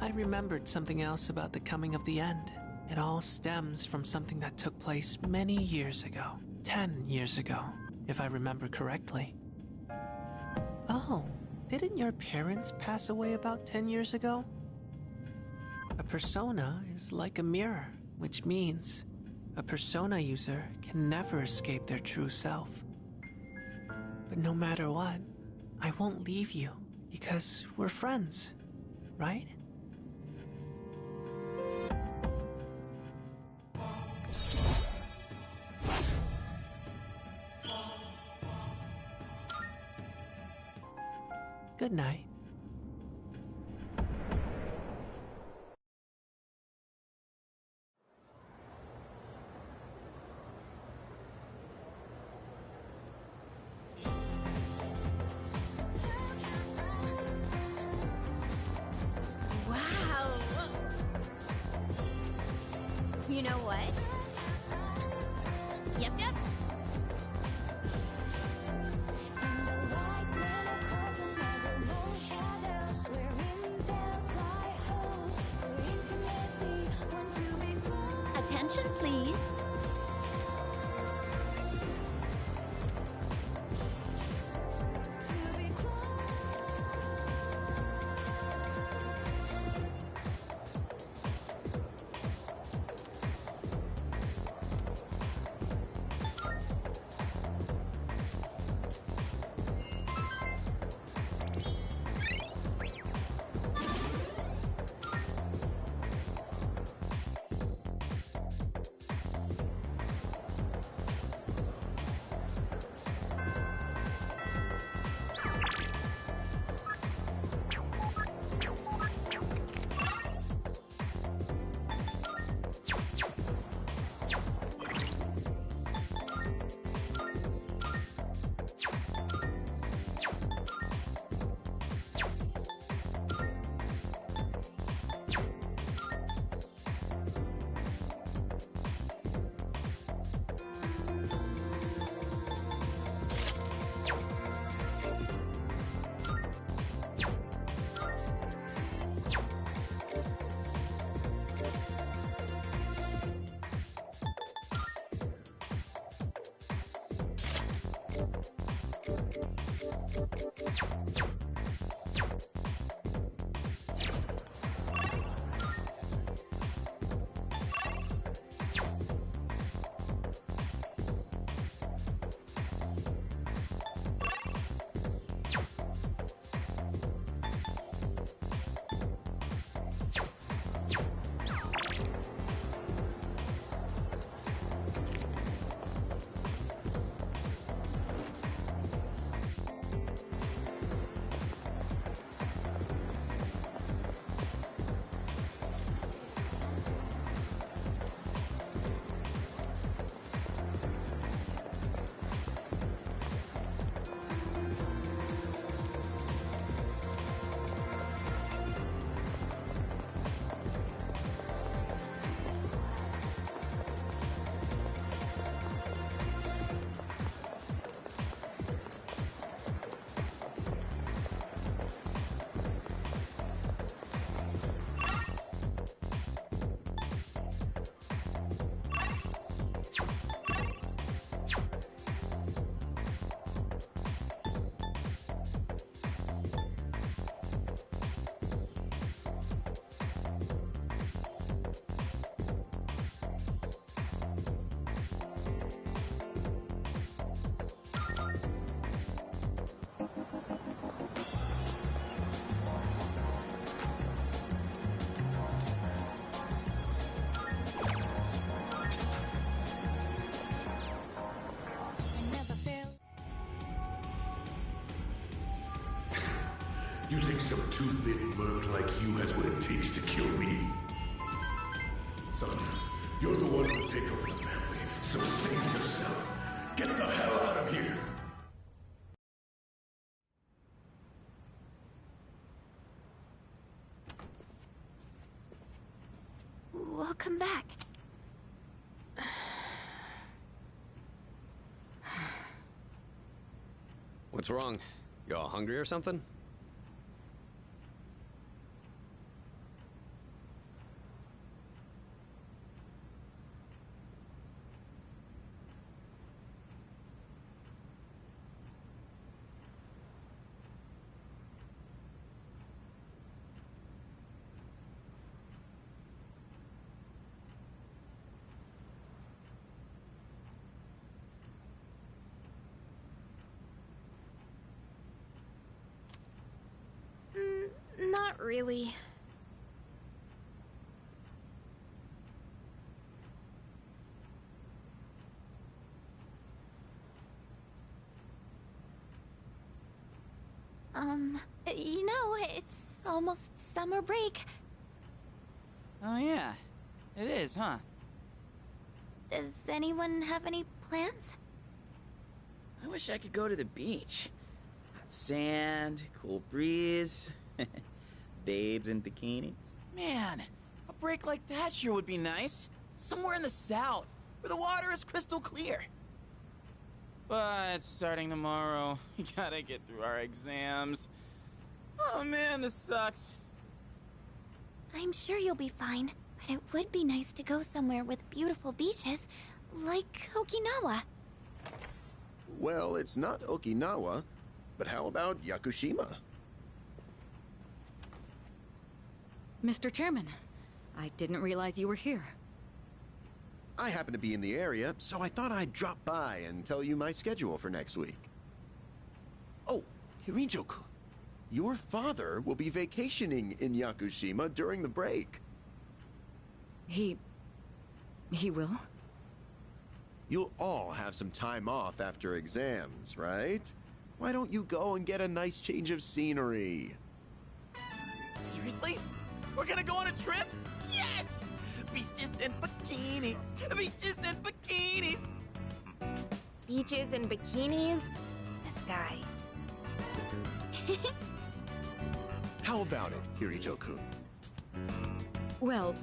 I remembered something else about the coming of the end. It all stems from something that took place many years ago. 10 years ago, if I remember correctly. Oh, didn't your parents pass away about 10 years ago? A persona is like a mirror, which means a persona user can never escape their true self. But no matter what, I won't leave you because we're friends, right? Good night. Wow. You know what? Yep, yep. Attention, please. You think some two-bit merc like you has what it takes to kill me? Sandra, you're the one who'll take over the family, so save yourself. Get the hell out of here! Welcome back. What's wrong? You all hungry or something? Not really. You know, it's almost summer break. Oh yeah, it is, huh? Does anyone have any plans? I wish I could go to the beach. Hot sand, cool breeze, babes in bikinis. Man, a break like that sure would be nice. Somewhere in the south, where the water is crystal clear. But starting tomorrow, we gotta get through our exams. Oh man, this sucks. I'm sure you'll be fine, but it would be nice to go somewhere with beautiful beaches, like Okinawa. Well, it's not Okinawa, but how about Yakushima? Mr. Chairman, I didn't realize you were here. I happen to be in the area, so I thought I'd drop by and tell you my schedule for next week. Oh, Hirinjo-kun, your father will be vacationing in Yakushima during the break. He will? You'll all have some time off after exams, right? Why don't you go and get a nice change of scenery? Seriously? We're gonna go on a trip? Yes! Beaches and bikinis! Beaches and bikinis! Beaches and bikinis? This guy. How about it, Hirijo-kun? Well,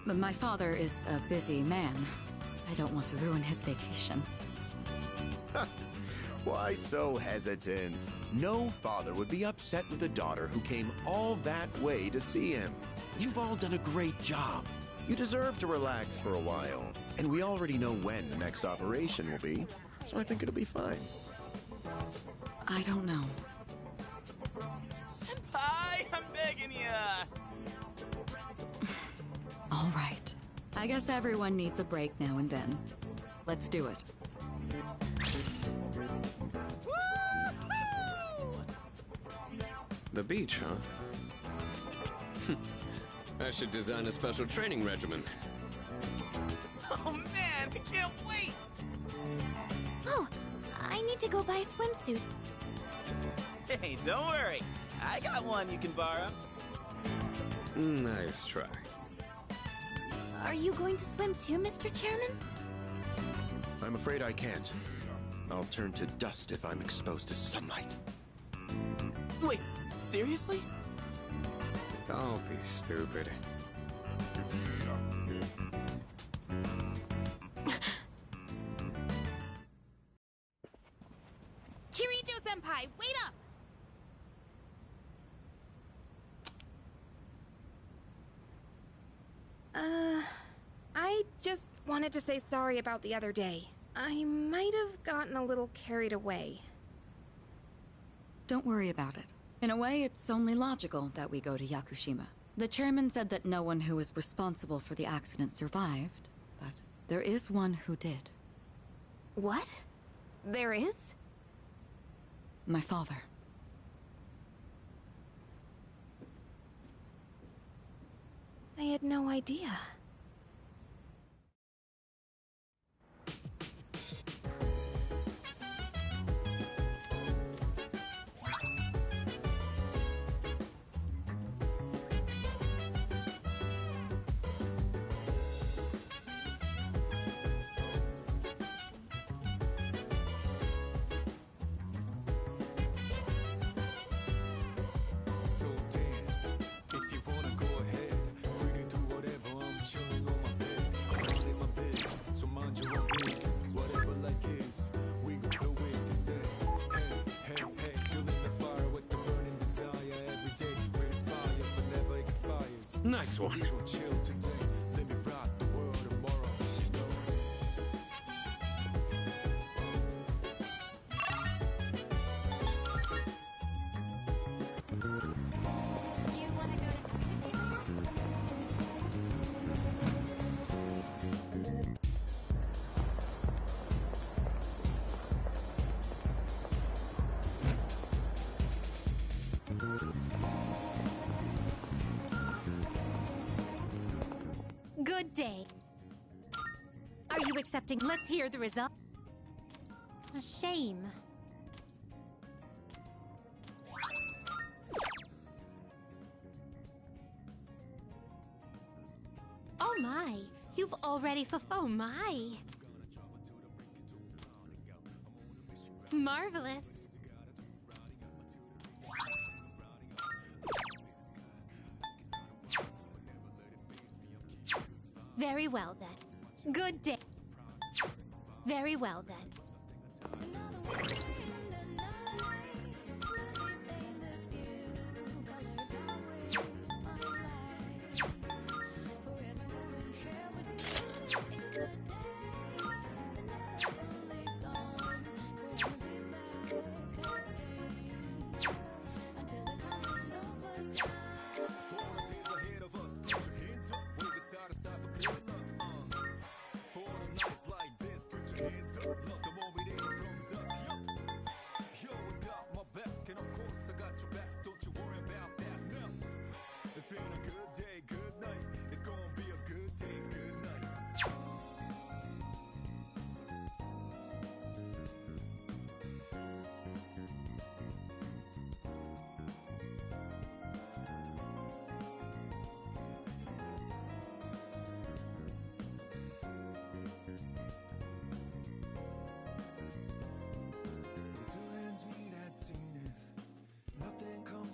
my father is a busy man. I don't want to ruin his vacation. Why so hesitant? No father would be upset with a daughter who came all that way to see him. You've all done a great job. You deserve to relax for a while. And we already know when the next operation will be, so I think it'll be fine. I don't know. Senpai, I'm begging ya! All right. I guess everyone needs a break now and then. Let's do it. The beach, huh? I should design a special training regimen. Oh man, I can't wait! Oh, I need to go buy a swimsuit. Hey, don't worry. I got one you can borrow. Nice try. Are you going to swim too, Mr. Chairman? I'm afraid I can't. I'll turn to dust if I'm exposed to sunlight. Wait, seriously? Don't be stupid. Kirito-senpai, wait up! I just wanted to say sorry about the other day. I might have gotten a little carried away. Don't worry about it. In a way, it's only logical that we go to Yakushima. The chairman said that no one who was responsible for the accident survived, but there is one who did. What? There is? My father. I had no idea. Nice one. We gon' chill today. Let me rock the world tomorrow. Good day. Are you accepting? Let's hear the result. A shame. Oh my, you've already oh my. Marvelous. Very well then. Good day. Very well then.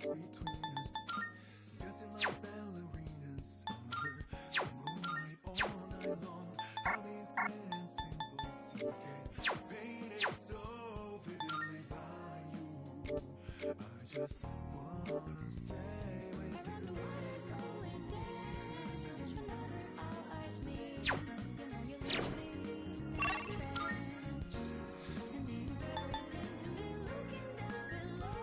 Between us, dancing like ballerinas under the moonlight all night long. How these clear and simple scenes get painted so vividly by you. I just wanna stay with you. Our eyes meet, you know you leave me drenched, and means everything to me looking down below.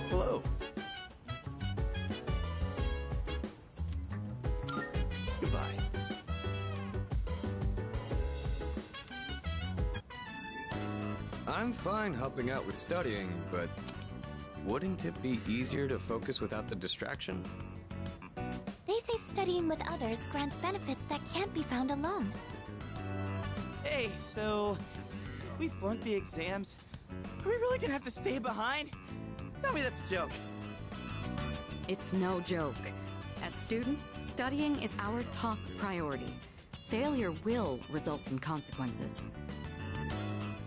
Hello. Goodbye. I'm fine helping out with studying, but wouldn't it be easier to focus without the distraction? They say studying with others grants benefits that can't be found alone. Hey, so we flunked the exams. Are we really gonna have to stay behind? Tell me that's a joke. It's no joke. As students, studying is our top priority. Failure will result in consequences.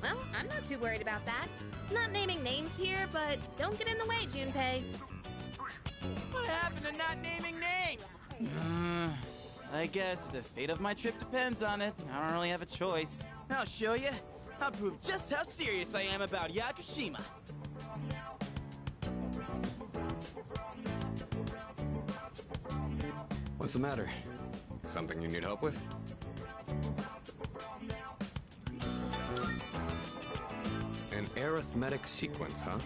Well, I'm not too worried about that. Not naming names here, but don't get in the way, Junpei. What happened to not naming names? I guess if the fate of my trip depends on it, I don't really have a choice. I'll show you. I'll prove just how serious I am about Yakushima. What's the matter? Something you need help with? An arithmetic sequence, huh?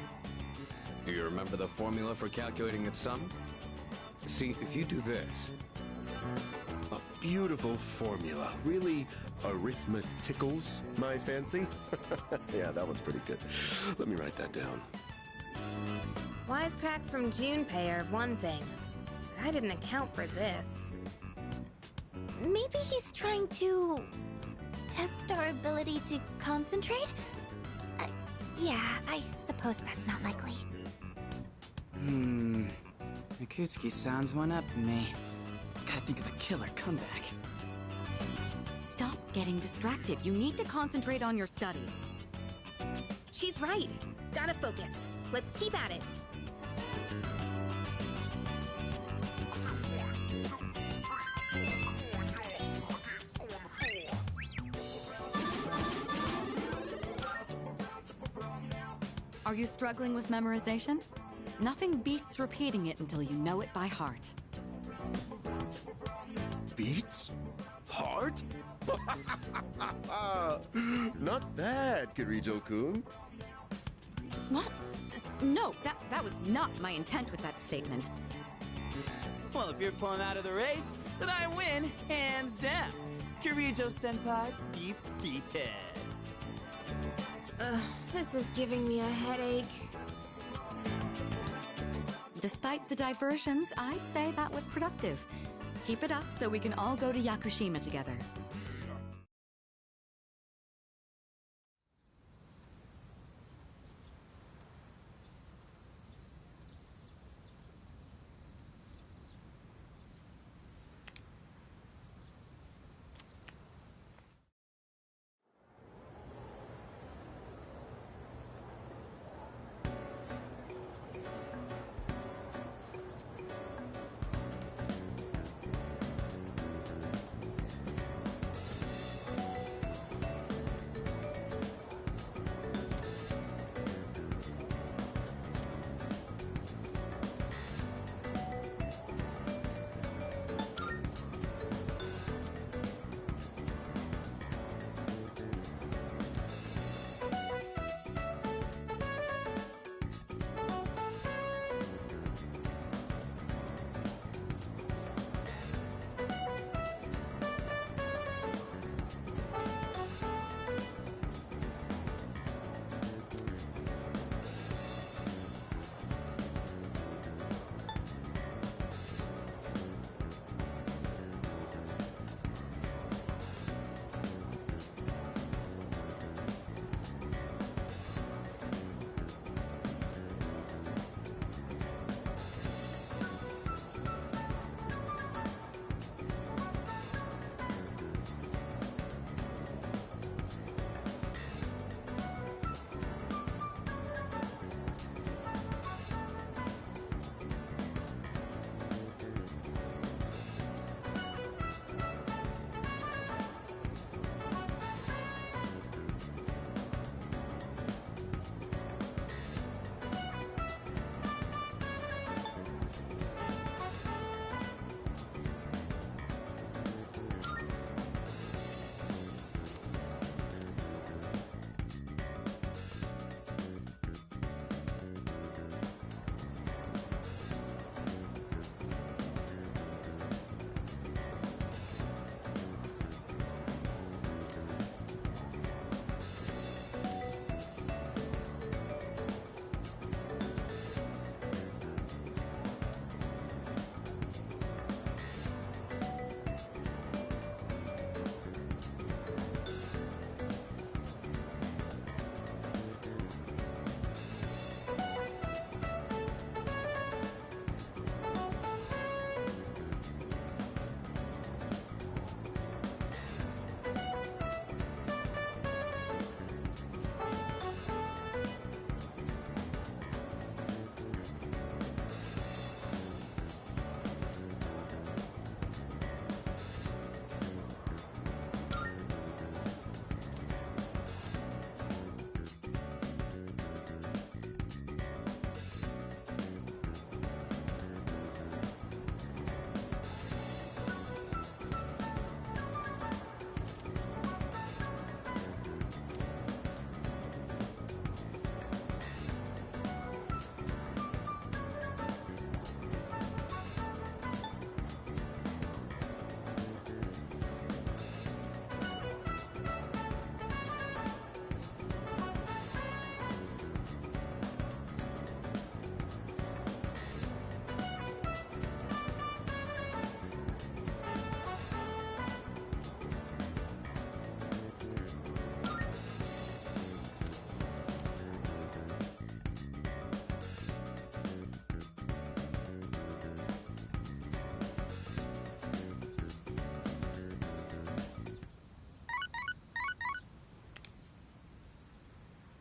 Do you remember the formula for calculating its sum? See, if you do this... A beautiful formula. Really arithmeticals my fancy. Yeah, that one's pretty good. Let me write that down. Wisecracks from Junpei are one thing. But I didn't account for this. Maybe he's trying to test our ability to concentrate? Yeah, I suppose that's not likely. Akutsuki-san's one up on me. Gotta think of a killer comeback. Stop getting distracted. You need to concentrate on your studies. She's right. Gotta focus. Let's keep at it. Are you struggling with memorization? Nothing beats repeating it until you know it by heart. Beats? Heart? Not bad, Kirijo-kun. What? No, that was not my intent with that statement. Well, if you're pulling out of the race, then I win, hands down. Kirijo-senpai, defeated. This is giving me a headache. Despite the diversions, I'd say that was productive. Keep it up so we can all go to Yakushima together.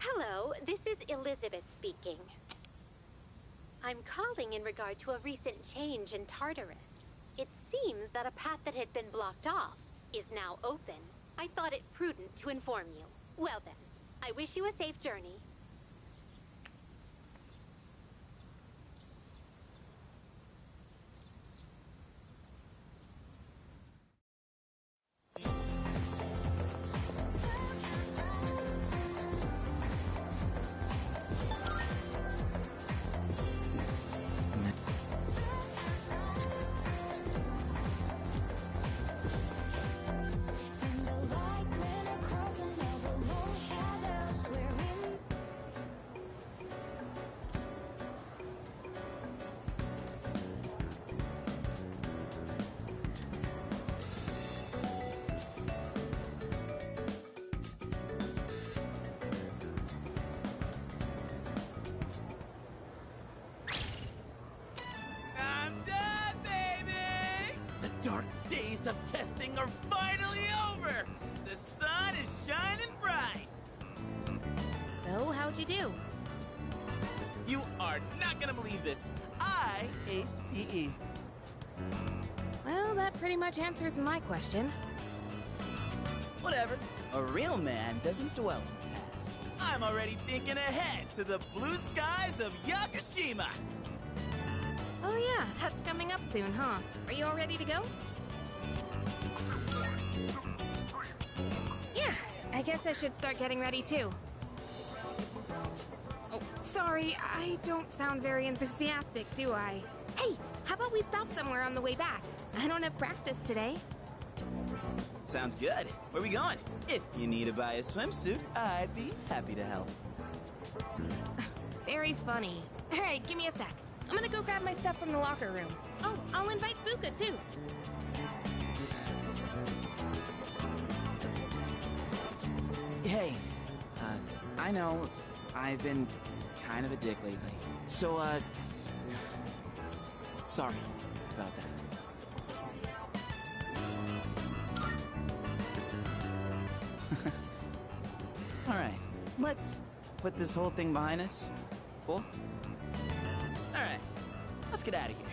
Hello, this is Elizabeth speaking. I'm calling in regard to a recent change in Tartarus. It seems that a path that had been blocked off is now open. I thought it prudent to inform you. Well then, I wish you a safe journey. dark days of testing are finally over! The sun is shining bright! So, how'd you do? You are not gonna believe this. I aced PE. Well, that pretty much answers my question. Whatever. A real man doesn't dwell in the past. I'm already thinking ahead to the blue skies of Yakushima! Oh yeah, that's coming up soon, huh? Are you all ready to go? Yeah, I guess I should start getting ready too. Oh, sorry, I don't sound very enthusiastic, do I? Hey, how about we stop somewhere on the way back? I don't have practice today. Sounds good. Where we going? If you need to buy a swimsuit, I'd be happy to help. Very funny. Alright, give me a sec. I'm gonna go grab my stuff from the locker room. Oh, I'll invite Fuka too. Hey, I know I've been kind of a dick lately. So, sorry about that. Alright, let's put this whole thing behind us. Cool? Alright, let's get out of here.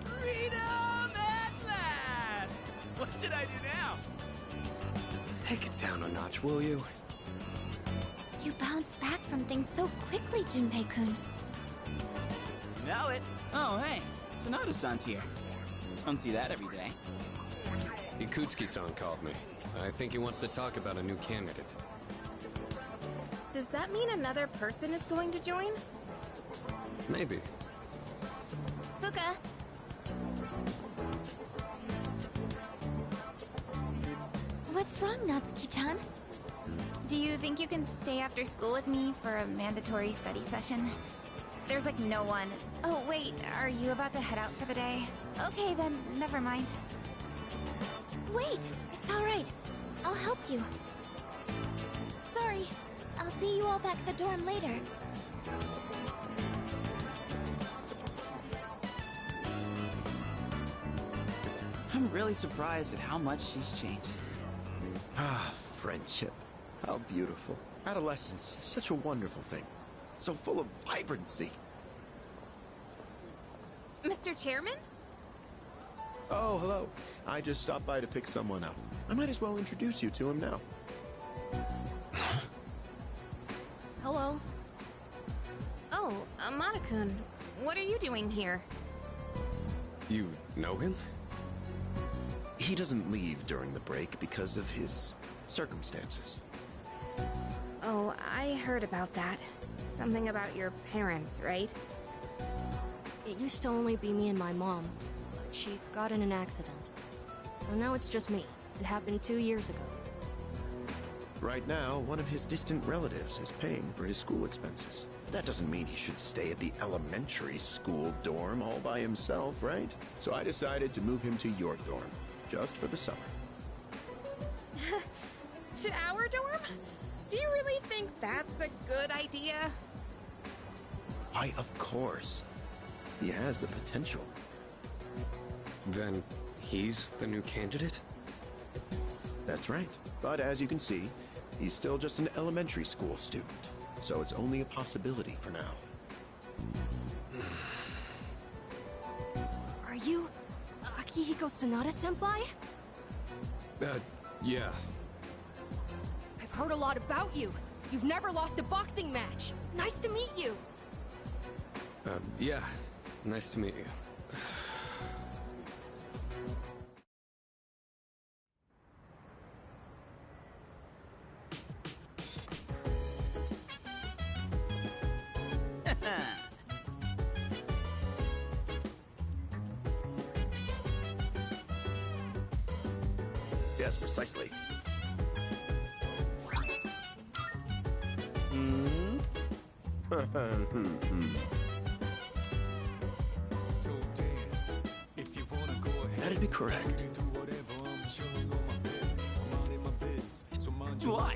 Freedom at last! What should I do now? Take it down a notch, will you? You bounce back from things so quickly, Junpei-kun. Know it. Oh, hey, Sonoda-san's here. Don't see that every day. Ikutsuki-san called me. I think he wants to talk about a new candidate. Does that mean another person is going to join? Maybe. Fuka! What's wrong, Natsuki-chan? Do you think you can stay after school with me for a mandatory study session? There's like no one. Oh, wait, are you about to head out for the day? Okay, then, never mind. Wait, it's alright. I'll help you. Sorry, I'll see you all back at the dorm later. I'm really surprised at how much she's changed. Ah, friendship. How beautiful. Adolescence is such a wonderful thing. So full of vibrancy. Mr. Chairman? Oh, hello. I just stopped by to pick someone up. I might as well introduce you to him now. Hello. Oh, Amada-kun, what are you doing here? You know him? He doesn't leave during the break because of his circumstances. Oh, I heard about that. Something about your parents, right? It used to only be me and my mom, but she got in an accident. So now it's just me. It happened 2 years ago. Right now, one of his distant relatives is paying for his school expenses. That doesn't mean he should stay at the elementary school dorm all by himself, right? So I decided to move him to your dorm, just for the summer. To our dorm? Do you really think that's a good idea? Why, of course. He has the potential. Then he's the new candidate? That's right. But as you can see, he's still just an elementary school student. So it's only a possibility for now. Are you Akihiko Sanada-senpai? Yeah. I've heard a lot about you. You've never lost a boxing match. Nice to meet you. Yeah. Nice to meet you. Yes, precisely. That'd be correct. Why?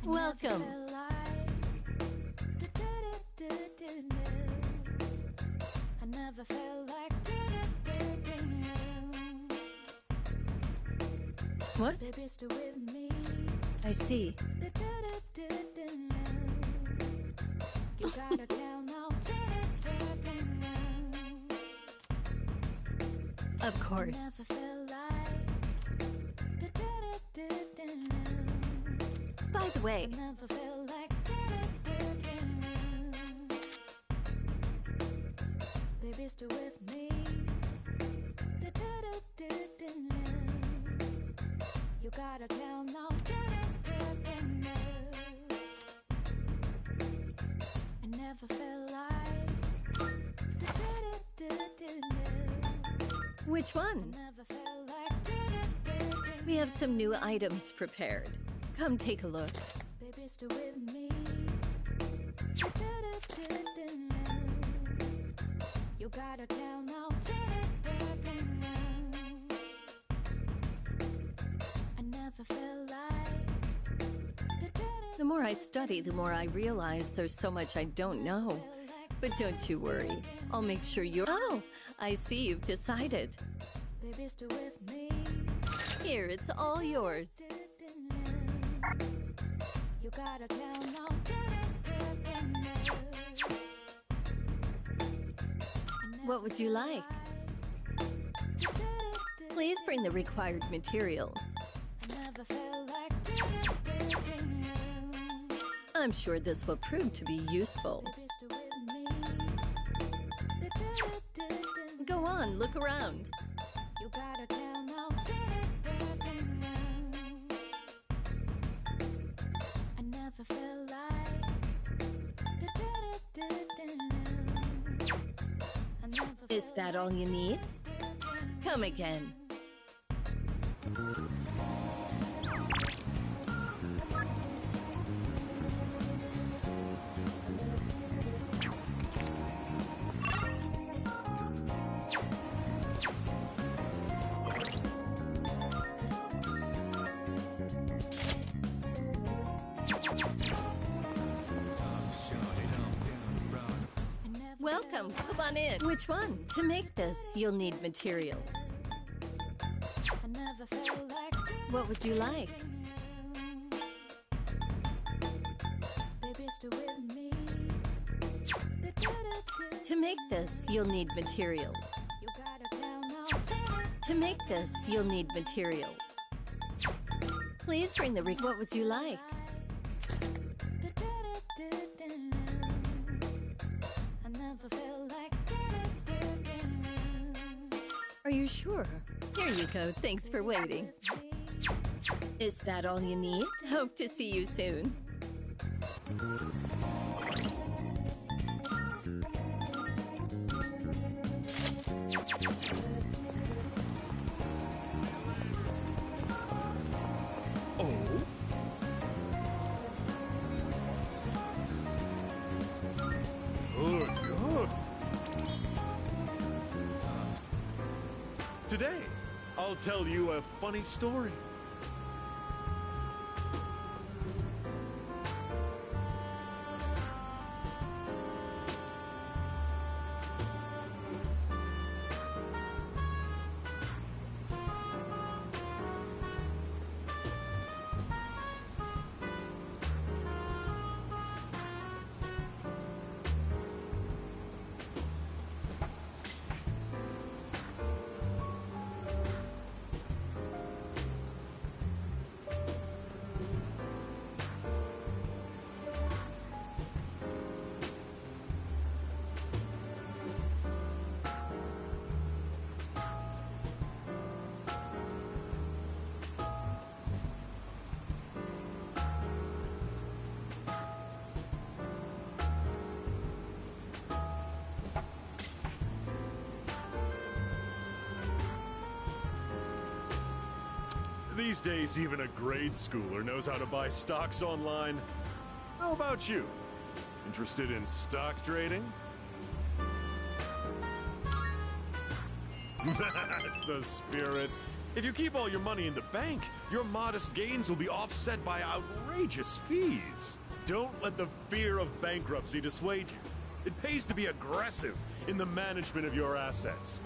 Welcome. I never felt like What? Baby, stay with me. I see. You gotta tell now. Of course. Never felt like By the way, never felt like baby, stay with me. You gotta tell now. I never felt like which one? never felt like We have some new items prepared. Come take a look. baby, stay with me. You gotta tell now. I never felt like The more I study, the more I realize there's so much I don't know. But don't you worry. I'll make sure you're... Oh, I see you've decided. baby, stay with me. Here, it's all yours. You gotta tell now. What would you like? Please bring the required materials. I never felt like I'm sure this will prove to be useful. baby, stay with me. Go on, look around. You gotta tell now. I never felt like I never Is that all you need? Come again. Welcome, come on in. Which one? To make this, you'll need materials. I never felt like What would you like? baby, stay with me. To make this, you'll need materials. You gotta tell now. To make this, you'll need materials. Please bring the what would you like? I never felt like Are you sure? Here you go, thanks for waiting. Is that all you need? Hope to see you soon. Good, good. Today, I'll tell you a funny story. These days, even a grade schooler knows how to buy stocks online. How about you? Interested in stock trading? That's the spirit. If you keep all your money in the bank, your modest gains will be offset by outrageous fees. Don't let the fear of bankruptcy dissuade you. It pays to be aggressive in the management of your assets.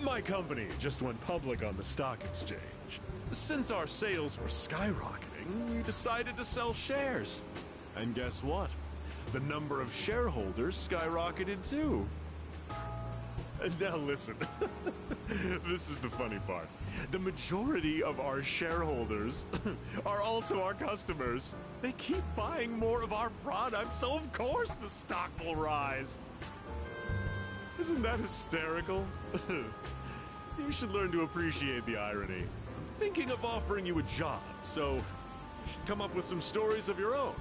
My company just went public on the stock exchange. Since our sales were skyrocketing, we decided to sell shares. And guess what? The number of shareholders skyrocketed too. Now listen, this is the funny part. The majority of our shareholders are also our customers. They keep buying more of our products, so of course the stock will rise. Isn't that hysterical? You should learn to appreciate the irony. I'm thinking of offering you a job, so you should come up with some stories of your own.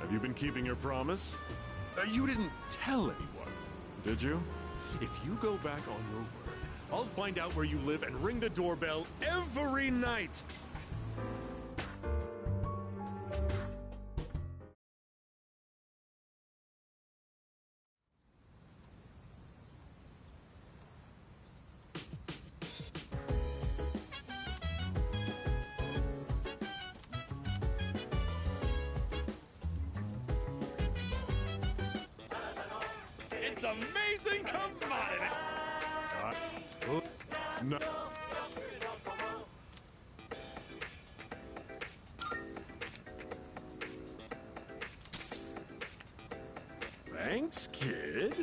Have you been keeping your promise? You didn't tell anyone, did you? If you go back on your word, I'll find out where you live and ring the doorbell every night. It's amazing commodity. No. Thanks, kid.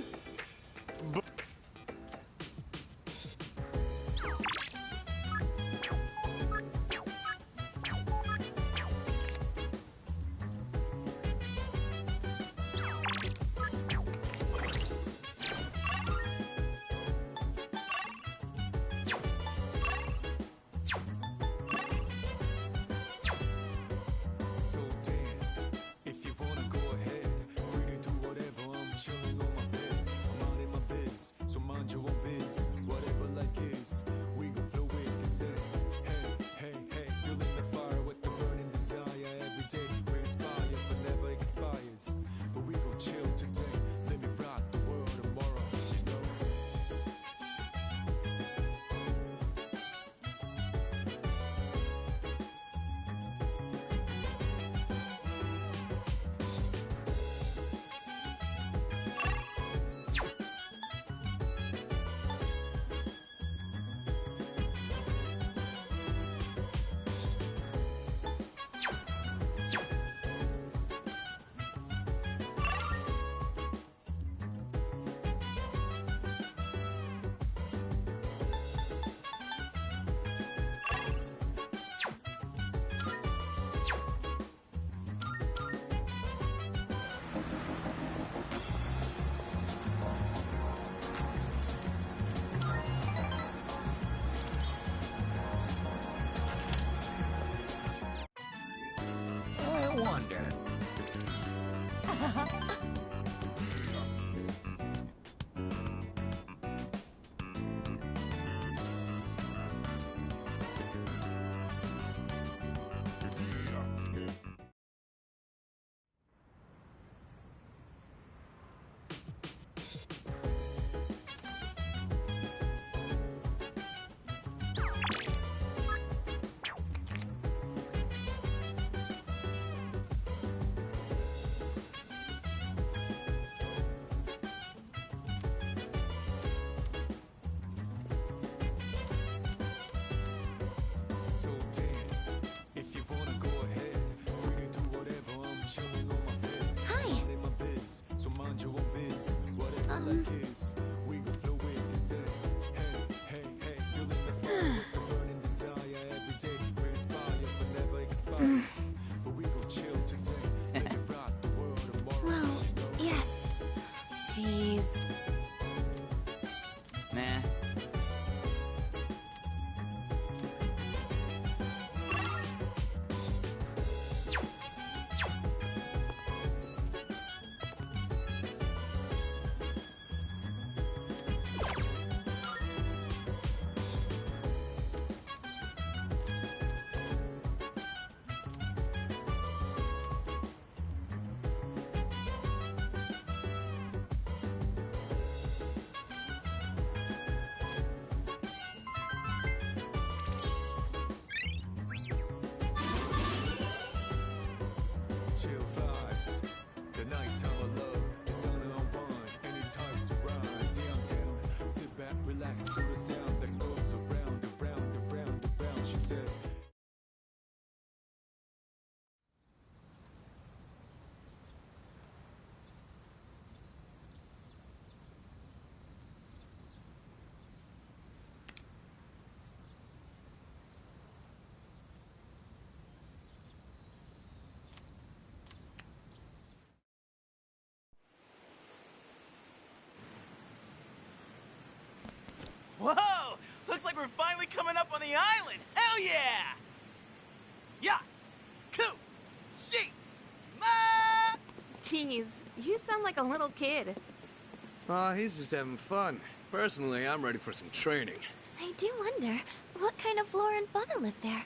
I wonder. Well, yes. Jeez. Nah. we're finally coming up on the island! Hell yeah! Ya! Ku! She! Ma! Jeez, you sound like a little kid. Aw, he's just having fun. Personally, I'm ready for some training. I do wonder, what kind of flora and fauna live there?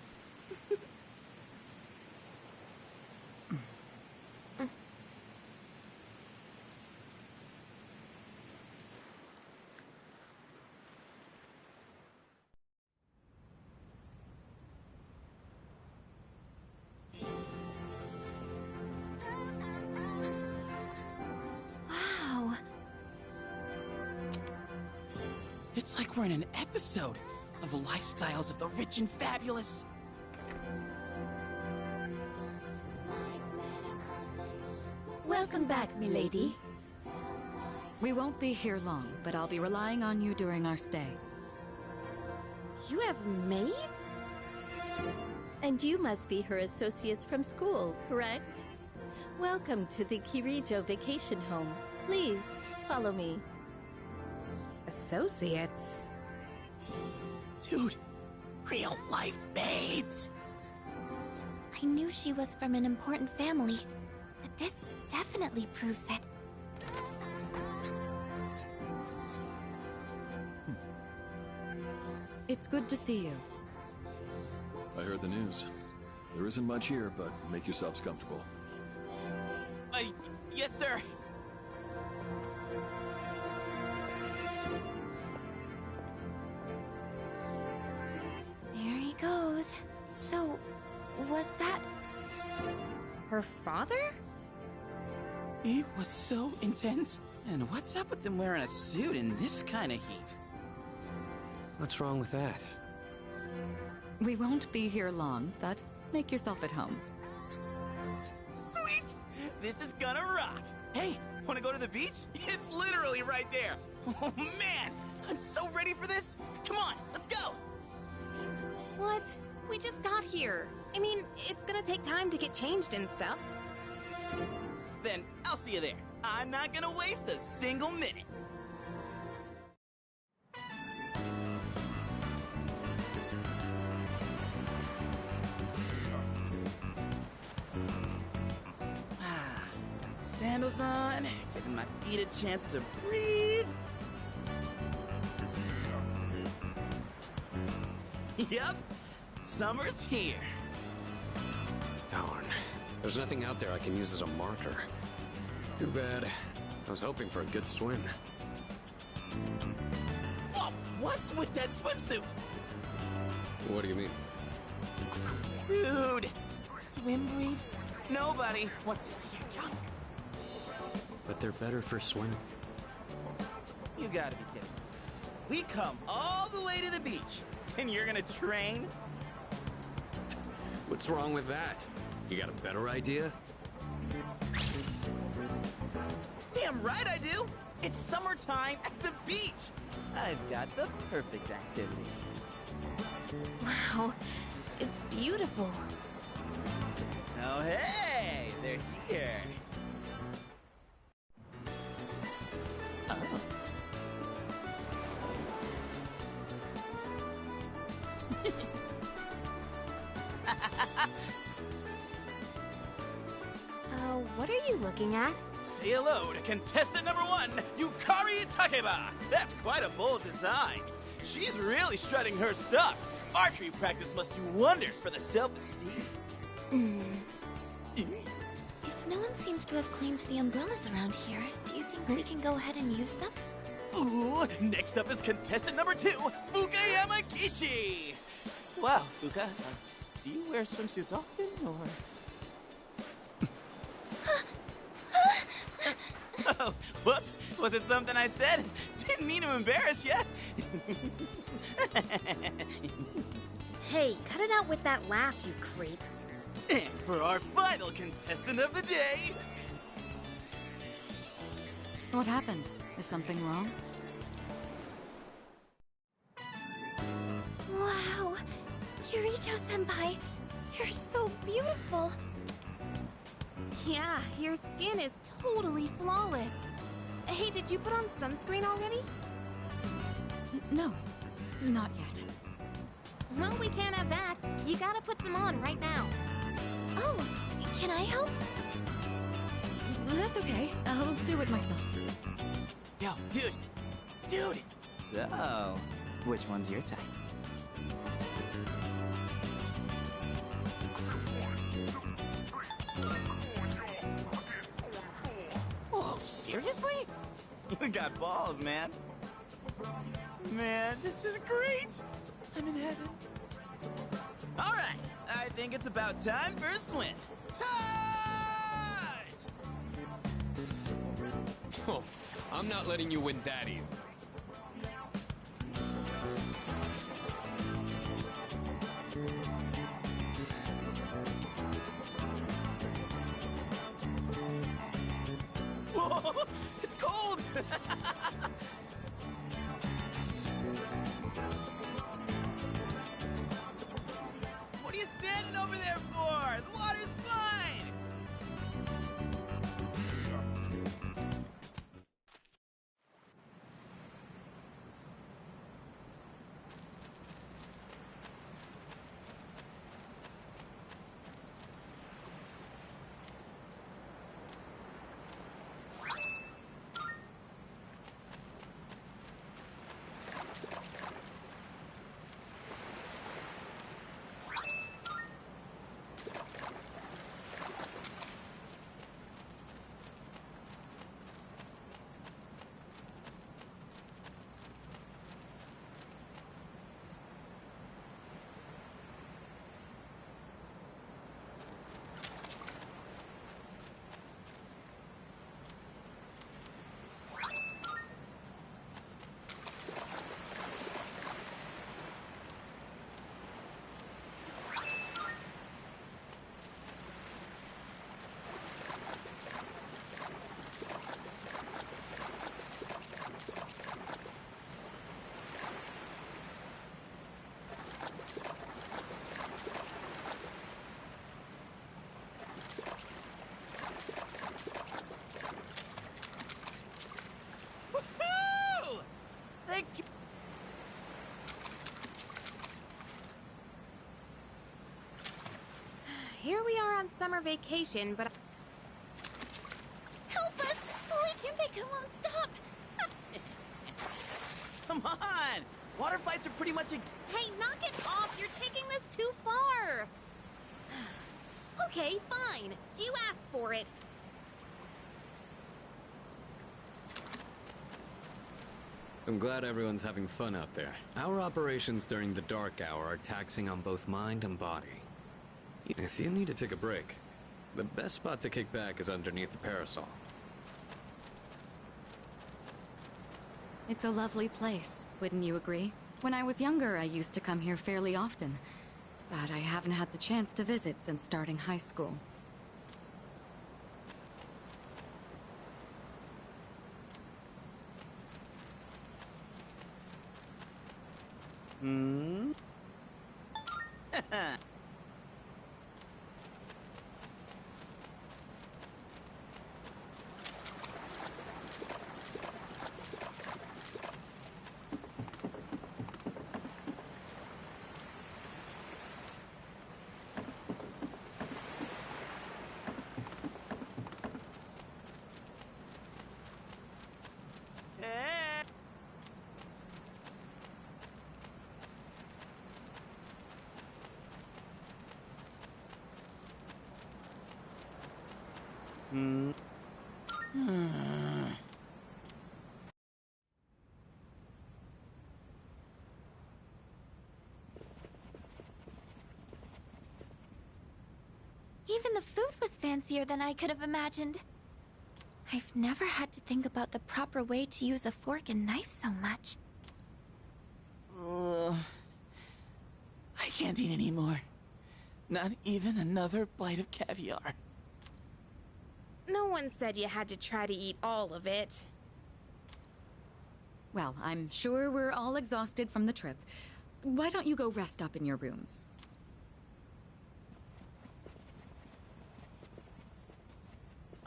Wow. It's like we're in an episode of Lifestyles of the Rich and Fabulous. Welcome back, milady. We won't be here long, but I'll be relying on you during our stay. You have maids? And you must be her associates from school, correct? Welcome to the Kirijo Vacation Home. Please, follow me. Associates? Dude, real life maids. I knew she was from an important family, but this definitely proves it. It's good to see you. I heard the news. There isn't much here, but make yourselves comfortable. Yes, sir. There he goes. So, was that... Her father? It was so intense. And what's up with them wearing a suit in this kind of heat? What's wrong with that? We won't be here long, but make yourself at home. Sweet! This is gonna rock! Hey, wanna go to the beach? It's literally right there! Oh man! I'm so ready for this! Come on, let's go! What? We just got here. I mean, it's gonna take time to get changed and stuff. Then I'll see you there. I'm not gonna waste a single minute. Sandals on, giving my feet a chance to breathe. Yep, summer's here. Darn. There's nothing out there I can use as a marker. Too bad. I was hoping for a good swim. Oh, what's with that swimsuit? What do you mean? Dude, swim briefs? Nobody wants to see your junk. But they're better for swimming. You gotta be kidding. We come all the way to the beach, and you're gonna train? What's wrong with that? You got a better idea? Damn right I do! It's summertime at the beach! I've got the perfect activity. Wow, it's beautiful. Oh hey, they're here. What are you looking at? Say hello to contestant number 1, Yukari Takeba! That's quite a bold design. She's really strutting her stuff. Archery practice must do wonders for the self-esteem. If no one seems to have claimed the umbrellas around here, do you think we can go ahead and use them? Ooh, next up is contestant number 2, Fuka Yamagishi! Wow, Fuka, do you wear swimsuits often, or...? Oh, whoops, was it something I said? Didn't mean to embarrass you. Hey, cut it out with that laugh, you creep. And for our final contestant of the day... What happened? Is something wrong? Wow! Kirijo-senpai, you're so beautiful! Yeah, your skin is totally flawless. Hey, did you put on sunscreen already? No, not yet. Well, we can't have that. You gotta put some on right now. Oh, can I help? That's okay. I'll do it myself. Yo, dude! Dude! So, which one's your type? Oh, seriously? You got balls, man. Man, this is great! I'm in heaven. Alright, I think it's about time for a swim. Tide! Oh, I'm not letting you win that easy. Whoa, it's cold! What are you standing over there for? The water's fine! Woohoo! Thanks. Here we are on summer vacation, but Help us! Legion Pico won't stop! Come on! Water fights are pretty much a... hey, knock it off! You're taking this too far! Okay, fine. You asked for it. I'm glad everyone's having fun out there. Our operations during the dark hour are taxing on both mind and body. If you need to take a break, the best spot to kick back is underneath the parasol. It's a lovely place, wouldn't you agree? When I was younger, I used to come here fairly often, but I haven't had the chance to visit since starting high school. Hmm? Hmm? Even the food was fancier than I could have imagined. I've never had to think about the proper way to use a fork and knife so much. I can't eat anymore. Not even another bite of caviar. No one said you had to try to eat all of it. Well, I'm sure we're all exhausted from the trip. Why don't you go rest up in your rooms?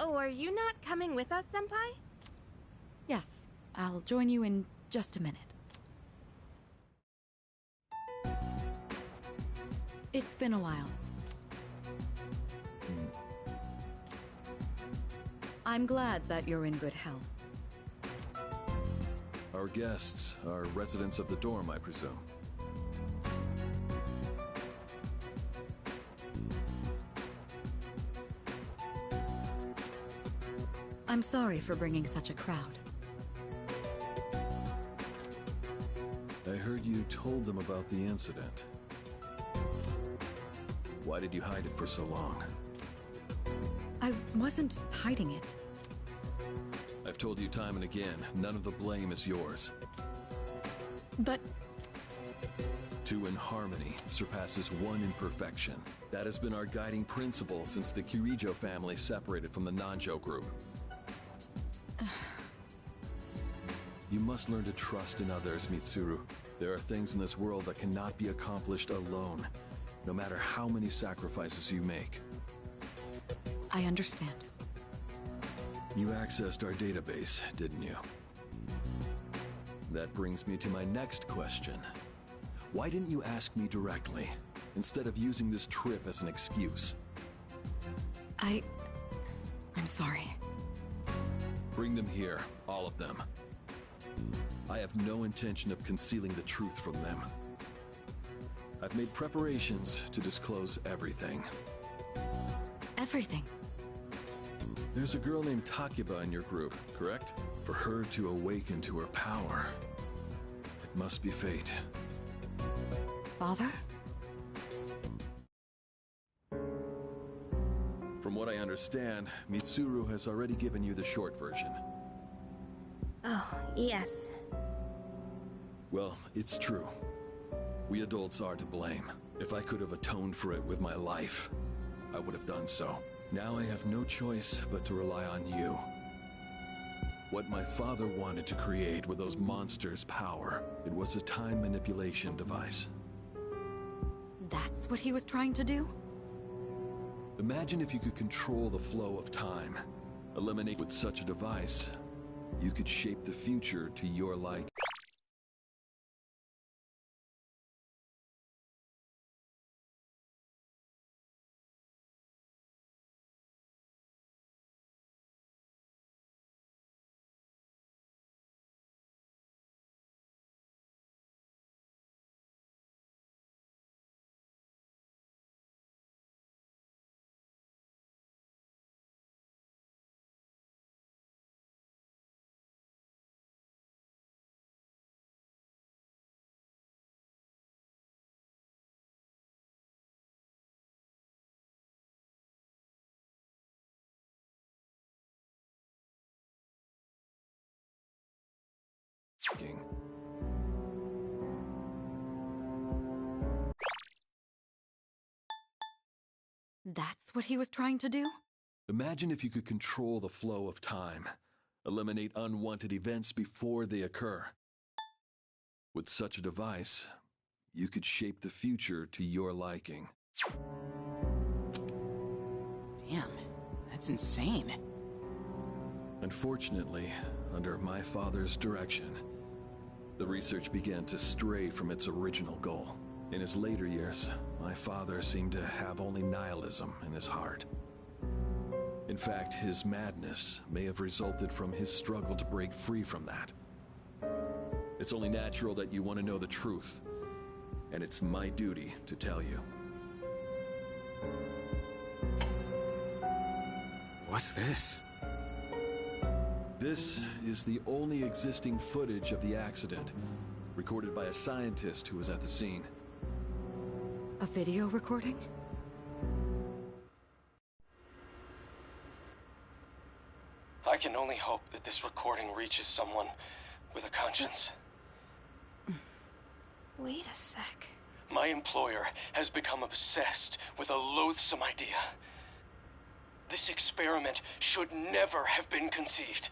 Oh, are you not coming with us, Senpai? Yes, I'll join you in just a minute. It's been a while. I'm glad that you're in good health. Our guests are residents of the dorm, I presume. I'm sorry for bringing such a crowd. I heard you told them about the incident. Why did you hide it for so long? I wasn't hiding it. I've told you time and again, none of the blame is yours. But... Two in harmony surpasses one in perfection. That has been our guiding principle since the Kirijo family separated from the Nanjo group. You must learn to trust in others, Mitsuru. There are things in this world that cannot be accomplished alone, no matter how many sacrifices you make. I understand. You accessed our database, didn't you? That brings me to my next question. Why didn't you ask me directly, instead of using this trip as an excuse? I'm sorry. Bring them here, all of them. I have no intention of concealing the truth from them. I've made preparations to disclose everything. Everything? There's a girl named Takeba in your group, correct? For her to awaken to her power, it must be fate. Father? From what I understand, Mitsuru has already given you the short version. Oh, yes. Well, it's true. We adults are to blame. If I could have atoned for it with my life, I would have done so. Now I have no choice but to rely on you. What my father wanted to create with those monsters' power, it was a time manipulation device. That's what he was trying to do? Imagine if you could control the flow of time. Eliminate with such a device, you could shape the future to your liking. That's what he was trying to do? Imagine if you could control the flow of time. Eliminate unwanted events before they occur. With such a device, you could shape the future to your liking. Damn, that's insane. Unfortunately, under my father's direction, the research began to stray from its original goal. In his later years, my father seemed to have only nihilism in his heart. In fact, his madness may have resulted from his struggle to break free from that. It's only natural that you want to know the truth, and it's my duty to tell you. What's this? This is the only existing footage of the accident, recorded by a scientist who was at the scene. A video recording? I can only hope that this recording reaches someone with a conscience. Wait a sec. My employer has become obsessed with a loathsome idea. This experiment should never have been conceived.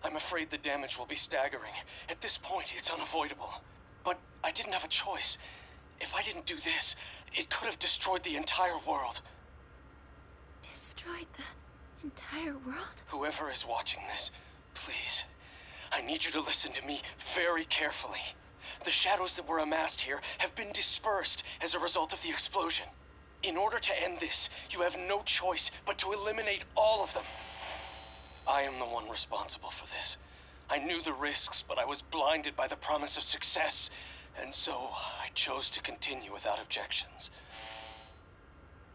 I'm afraid the damage will be staggering. At this point, it's unavoidable. But I didn't have a choice. If I didn't do this, it could have destroyed the entire world. Destroyed the entire world? Whoever is watching this, please, I need you to listen to me very carefully. The shadows that were amassed here have been dispersed as a result of the explosion. In order to end this, you have no choice but to eliminate all of them. I am the one responsible for this. I knew the risks, but I was blinded by the promise of success, and so I chose to continue without objections.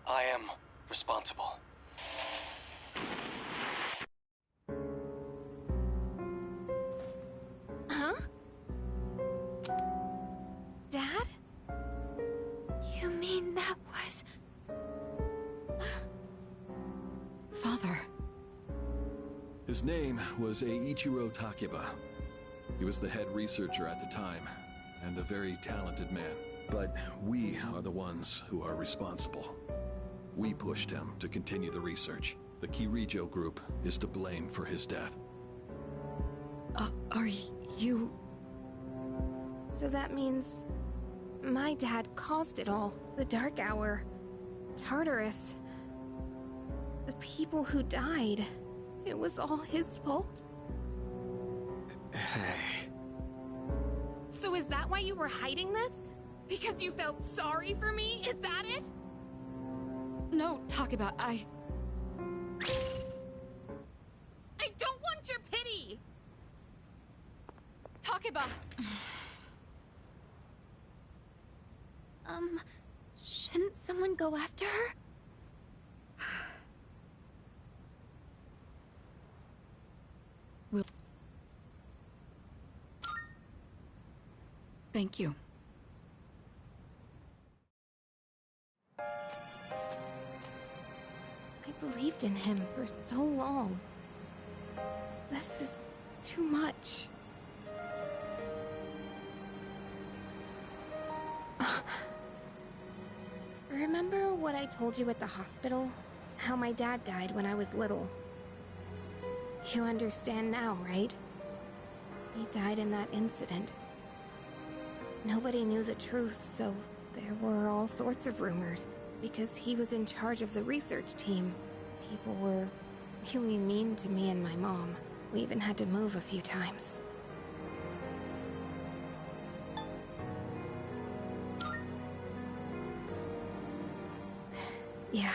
I am responsible. Huh? Dad? You mean that was... Father. His name was Eiichiro Takeba. He was the head researcher at the time, and a very talented man. But we are the ones who are responsible. We pushed him to continue the research. The Kirijo group is to blame for his death. Are you... So that means my dad caused it all. The Dark Hour, Tartarus, the people who died. It was all his fault? Hey. So is that why you were hiding this? Because you felt sorry for me? Is that it? No, Takeba, I don't want your pity! Takeba! Shouldn't someone go after her? Thank you. I believed in him for so long. This is too much. Remember what I told you at the hospital? How my dad died when I was little. You understand now, right? He died in that incident. Nobody knew the truth, so there were all sorts of rumors. Because he was in charge of the research team, people were really mean to me and my mom. We even had to move a few times. Yeah.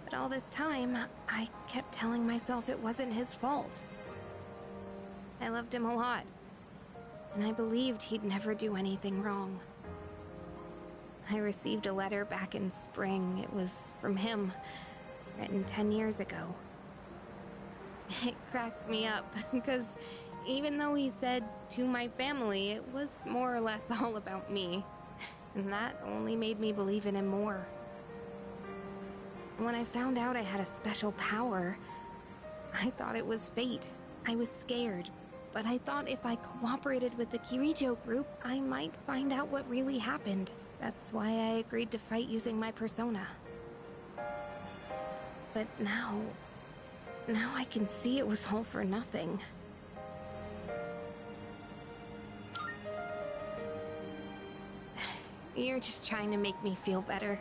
But all this time, I kept telling myself it wasn't his fault. I loved him a lot, and I believed he'd never do anything wrong. I received a letter back in spring. It was from him, written 10 years ago. It cracked me up, because even though he said to my family, it was more or less all about me. And that only made me believe in him more. When I found out I had a special power, I thought it was fate. I was scared, but I thought if I cooperated with the Kirijo group, I might find out what really happened. That's why I agreed to fight using my persona. But now I can see it was all for nothing. You're just trying to make me feel better.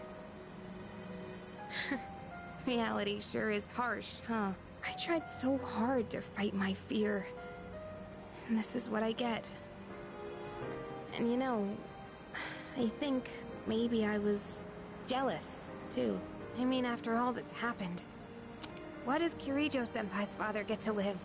Reality sure is harsh, huh? I tried so hard to fight my fear. And this is what I get. And you know, I think maybe I was jealous, too. I mean, after all that's happened, why does Kirijo-senpai's father get to live?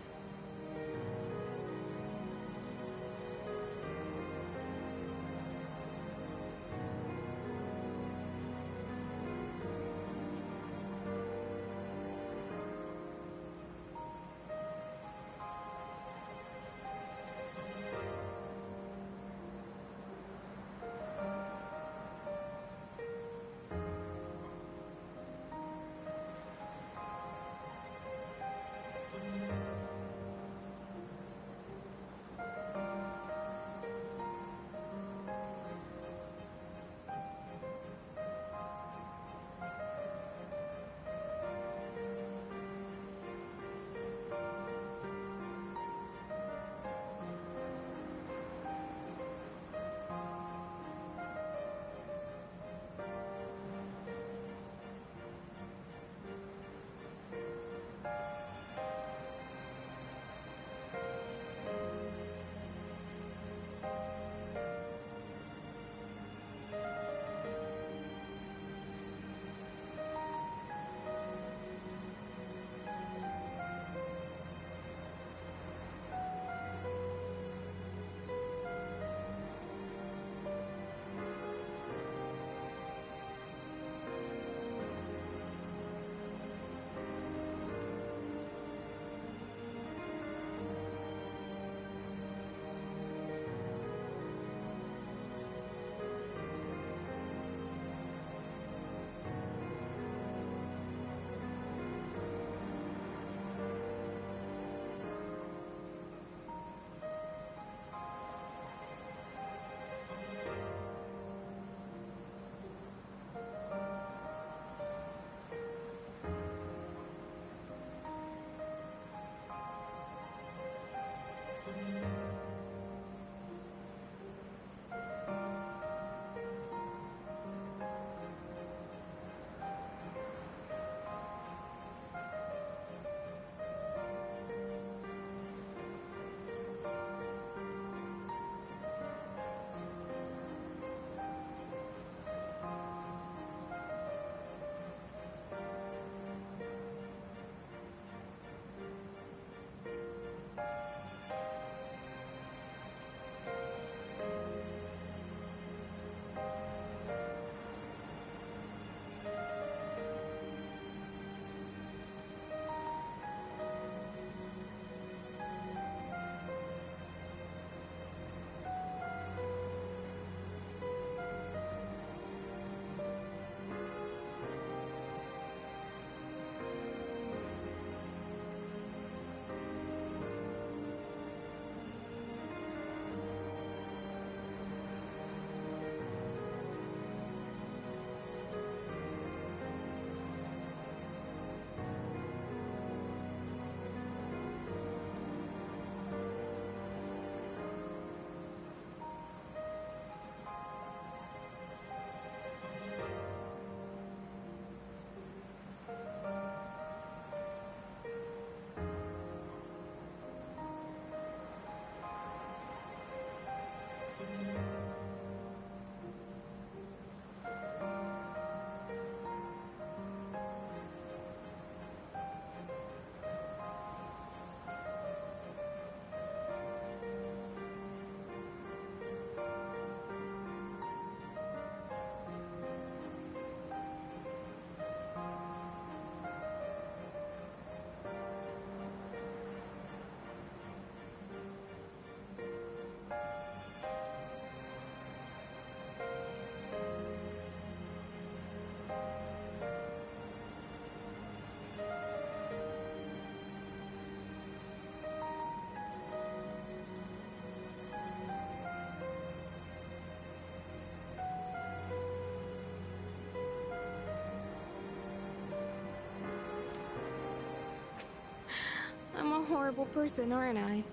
horrible person, aren't I?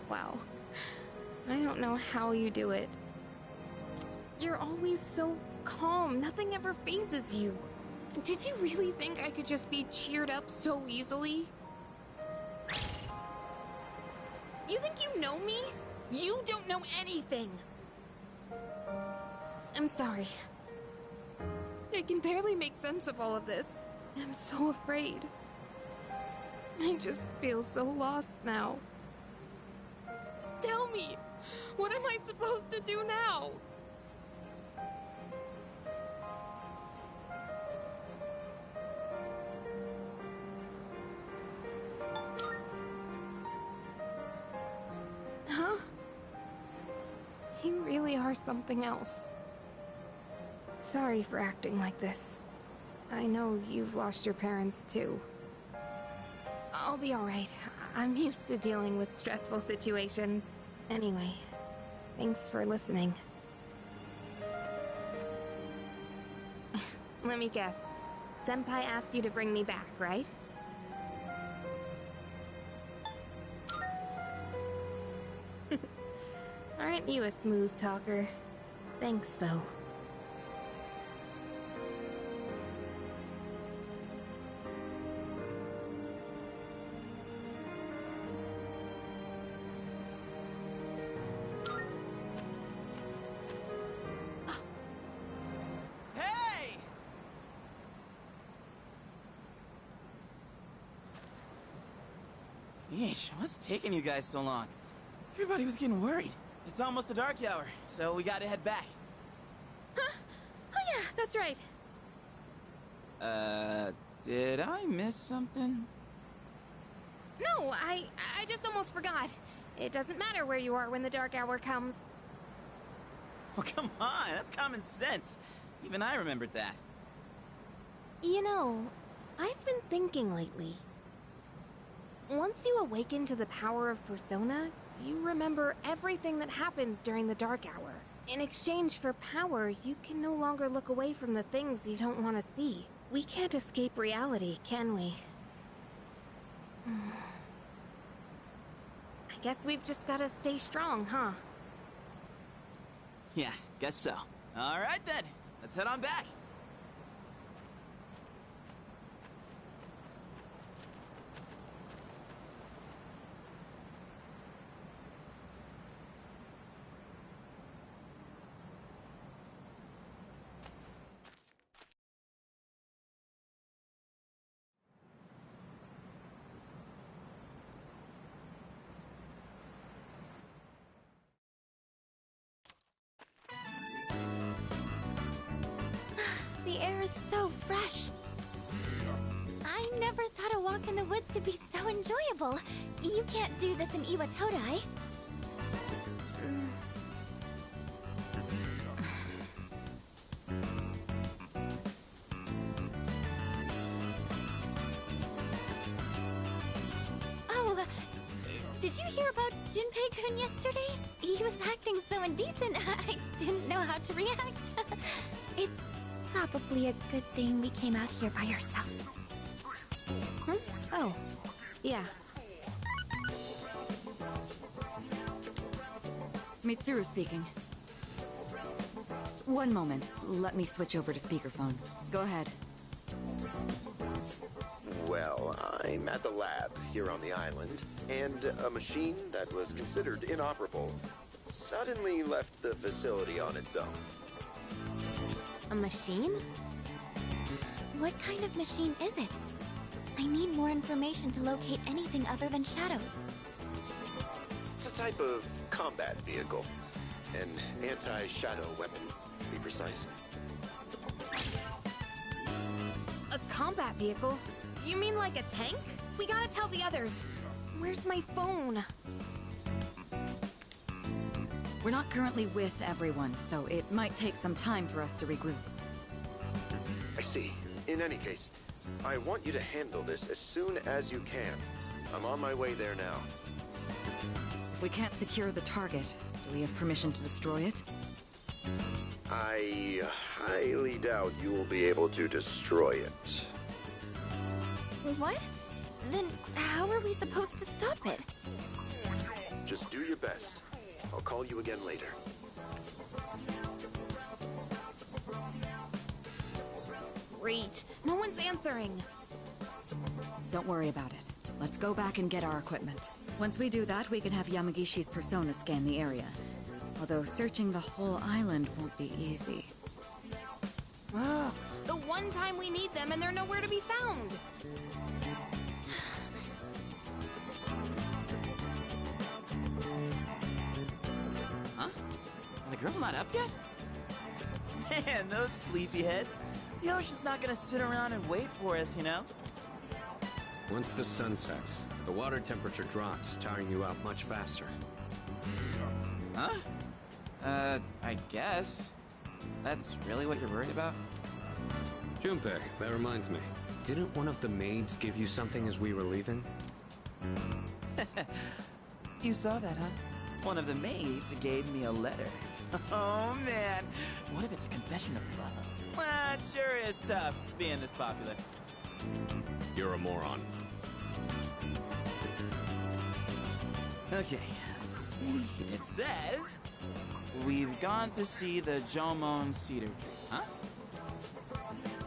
Wow. I don't know how you do it. You're always so calm. Nothing ever phases you. Did you really think I could just be cheered up so easily? You think you know me? You don't know anything. I'm sorry. I can barely make sense of all of this. I'm so afraid. I just feel so lost now. Just tell me, what am I supposed to do now? Huh? You really are something else. Sorry for acting like this. I know you've lost your parents too. I'll be alright. I'm used to dealing with stressful situations. Anyway, thanks for listening. Let me guess. Senpai asked you to bring me back, right? Aren't you a smooth talker? Thanks, though. Hey! Yeesh, what's taking you guys so long? Everybody was getting worried. It's almost the dark hour, so we gotta head back. Huh? Oh yeah, that's right. Did I miss something? No, I just almost forgot. It doesn't matter where you are when the dark hour comes. Oh, come on, that's common sense. Even I remembered that. You know, I've been thinking lately. Once you awaken to the power of Persona, you remember everything that happens during the dark hour. In exchange for power, you can no longer look away from the things you don't want to see. We can't escape reality, can we? I guess we've just gotta stay strong, huh? Yeah, guess so. All right then, let's head on back. The air is so fresh. I never thought a walk in the woods could be so enjoyable. You can't do this in Iwatodai. Oh, did you hear about Junpei-kun yesterday? He was acting so indecent, I didn't know how to react. It's probably a good thing we came out here by ourselves. Huh? Oh, yeah. Mitsuru speaking. One moment. Let me switch over to speakerphone. Go ahead. Well, I'm at the lab here on the island, and a machine that was considered inoperable suddenly left the facility on its own. A machine? What kind of machine is it? I need more information to locate anything other than shadows. It's a type of combat vehicle. An anti-shadow weapon, to be precise. A combat vehicle? You mean like a tank? We gotta tell the others. Where's my phone? We're not currently with everyone, so it might take some time for us to regroup. I see. In any case, I want you to handle this as soon as you can. I'm on my way there now. If we can't secure the target, do we have permission to destroy it? I highly doubt you will be able to destroy it. What? Then how are we supposed to stop it? Just do your best. I'll call you again later. Great. No one's answering. Don't worry about it. Let's go back and get our equipment. Once we do that, we can have Yamagishi's persona scan the area. Although searching the whole island won't be easy. Ugh, the one time we need them and they're nowhere to be found. Huh? Are the girls not up yet? Man, those sleepyheads. The ocean's not gonna sit around and wait for us, you know? Once the sun sets, the water temperature drops, tiring you out much faster. Huh? I guess. That's really what you're worried about? Junpei, that reminds me. Didn't one of the maids give you something as we were leaving? You saw that, huh? One of the maids gave me a letter. Oh, man. What if it's a confession of love? Ah, it sure is tough being this popular. You're a moron. Okay, let's see. It says, we've gone to see the Jomon cedar tree, huh?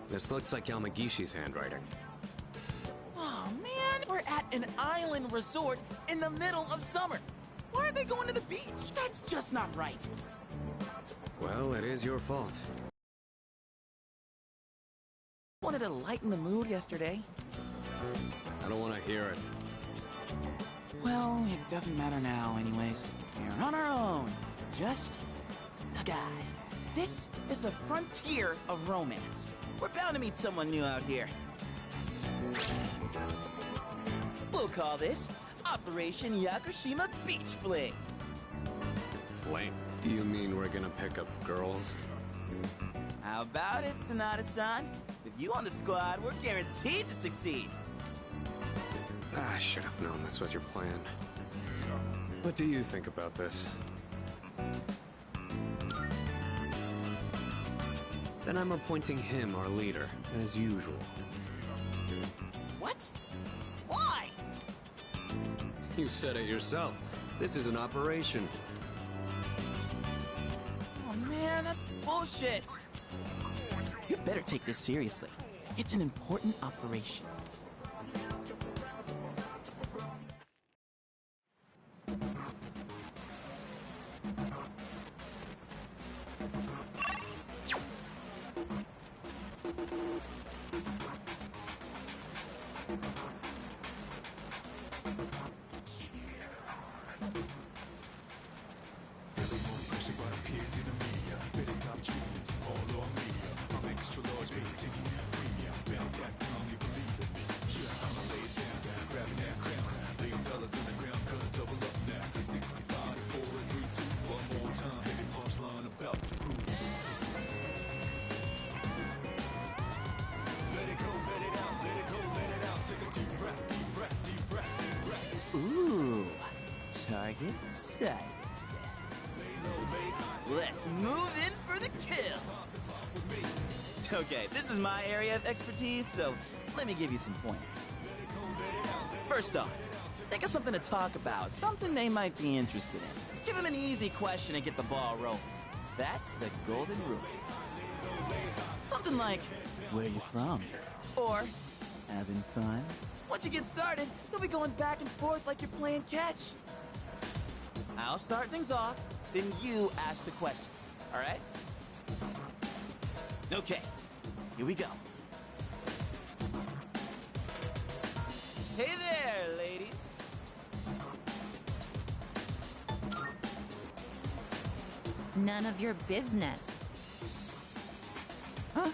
This looks like Yamagishi's handwriting. Oh, man, we're at an island resort in the middle of summer. Why are they going to the beach? That's just not right. Well, it is your fault. Wanted to lighten the mood yesterday. I don't want to hear it. Well, it doesn't matter now anyways. We're on our own. Just the guys. This is the frontier of romance. We're bound to meet someone new out here. We'll call this Operation Yakushima Beach Fling. Flame? Do you mean we're gonna pick up girls? How about it, Sonata-san? With you on the squad, we're guaranteed to succeed. I should have known this was your plan. What do you think about this? Then I'm appointing him our leader, as usual. What? Why? You said it yourself. This is an operation. Oh man, that's bullshit. You better take this seriously. It's an important operation. Ooh, target sighted. Let's move in for the kill. Okay, this is my area of expertise, so let me give you some pointers. First off, think of something to talk about, something they might be interested in. Give them an easy question and get the ball rolling. That's the golden rule. Something like, where you from? Or, having fun? Once you get started, you'll be going back and forth like you're playing catch. I'll start things off, then you ask the questions, all right? Okay, here we go. Hey there, ladies. None of your business. Huh?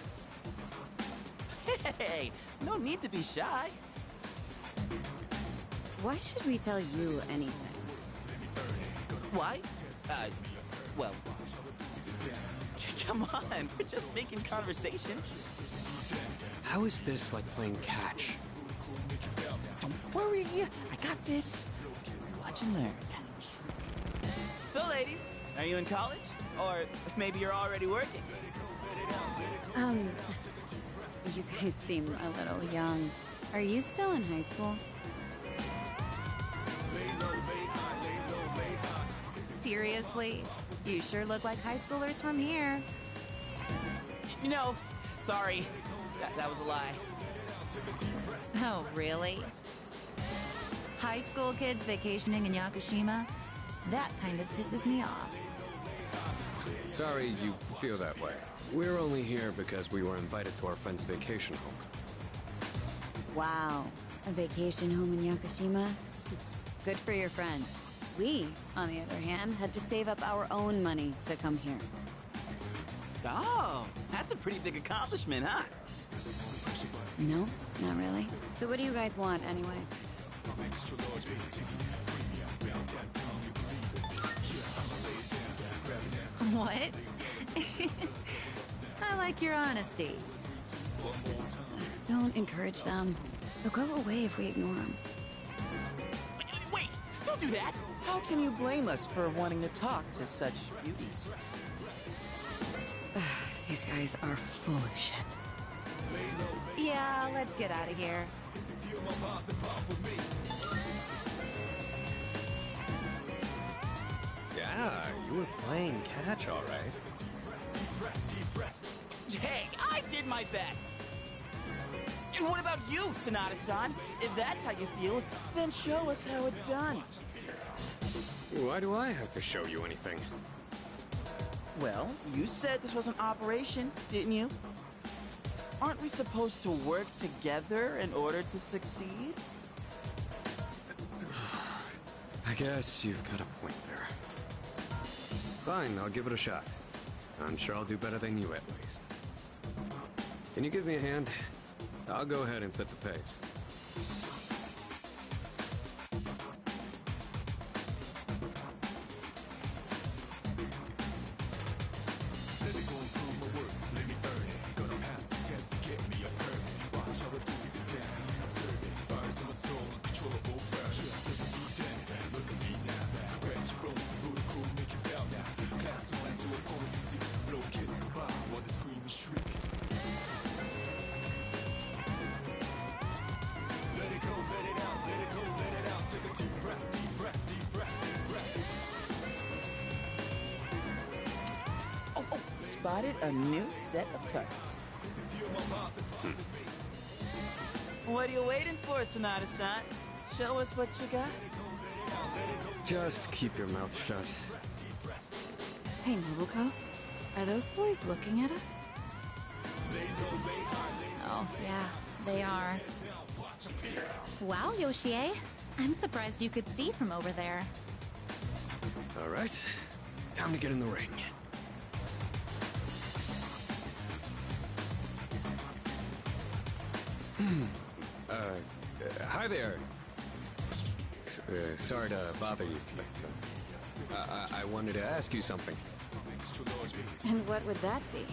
Hey, no need to be shy. Why should we tell you anything? Why? Well, come on, we're just making conversation. How is this like playing catch? Don't worry, I got this. Watch and learn. So, ladies, are you in college? Or maybe you're already working. You guys seem a little young. Are you still in high school? Seriously? You sure look like high schoolers from here. No, sorry. That was a lie. Oh, really? High school kids vacationing in Yakushima? That kind of pisses me off. Sorry you feel that way. We're only here because we were invited to our friend's vacation home. Wow, a vacation home in Yakushima? Good for your friend. We, on the other hand, had to save up our own money to come here. Oh, that's a pretty big accomplishment, huh? No, not really. So what do you guys want, anyway? What? I like your honesty. Don't encourage them. They'll go away if we ignore them. Wait, don't do that! How can you blame us for wanting to talk to such beauties? These guys are full of shit. Yeah, let's get out of here. Yeah, you were playing catch, all right. Hey, I did my best! And what about you, Sonata-san? If that's how you feel, then show us how it's done. Why do I have to show you anything? Well, you said this was an operation, didn't you? Aren't we supposed to work together in order to succeed? I guess you've got a point there. Fine, I'll give it a shot. I'm sure I'll do better than you, at least. Can you give me a hand? I'll go ahead and set the pace. Spotted a new set of targets. What are you waiting for, Sonata-san? Show us what you got. Just keep your mouth shut. Hey, Nobuko, are those boys looking at us? Oh, yeah, they are. Wow, Yoshie. I'm surprised you could see from over there. All right, time to get in the ring. Hi there. Sorry to bother you, but I wanted to ask you something. And what would that be?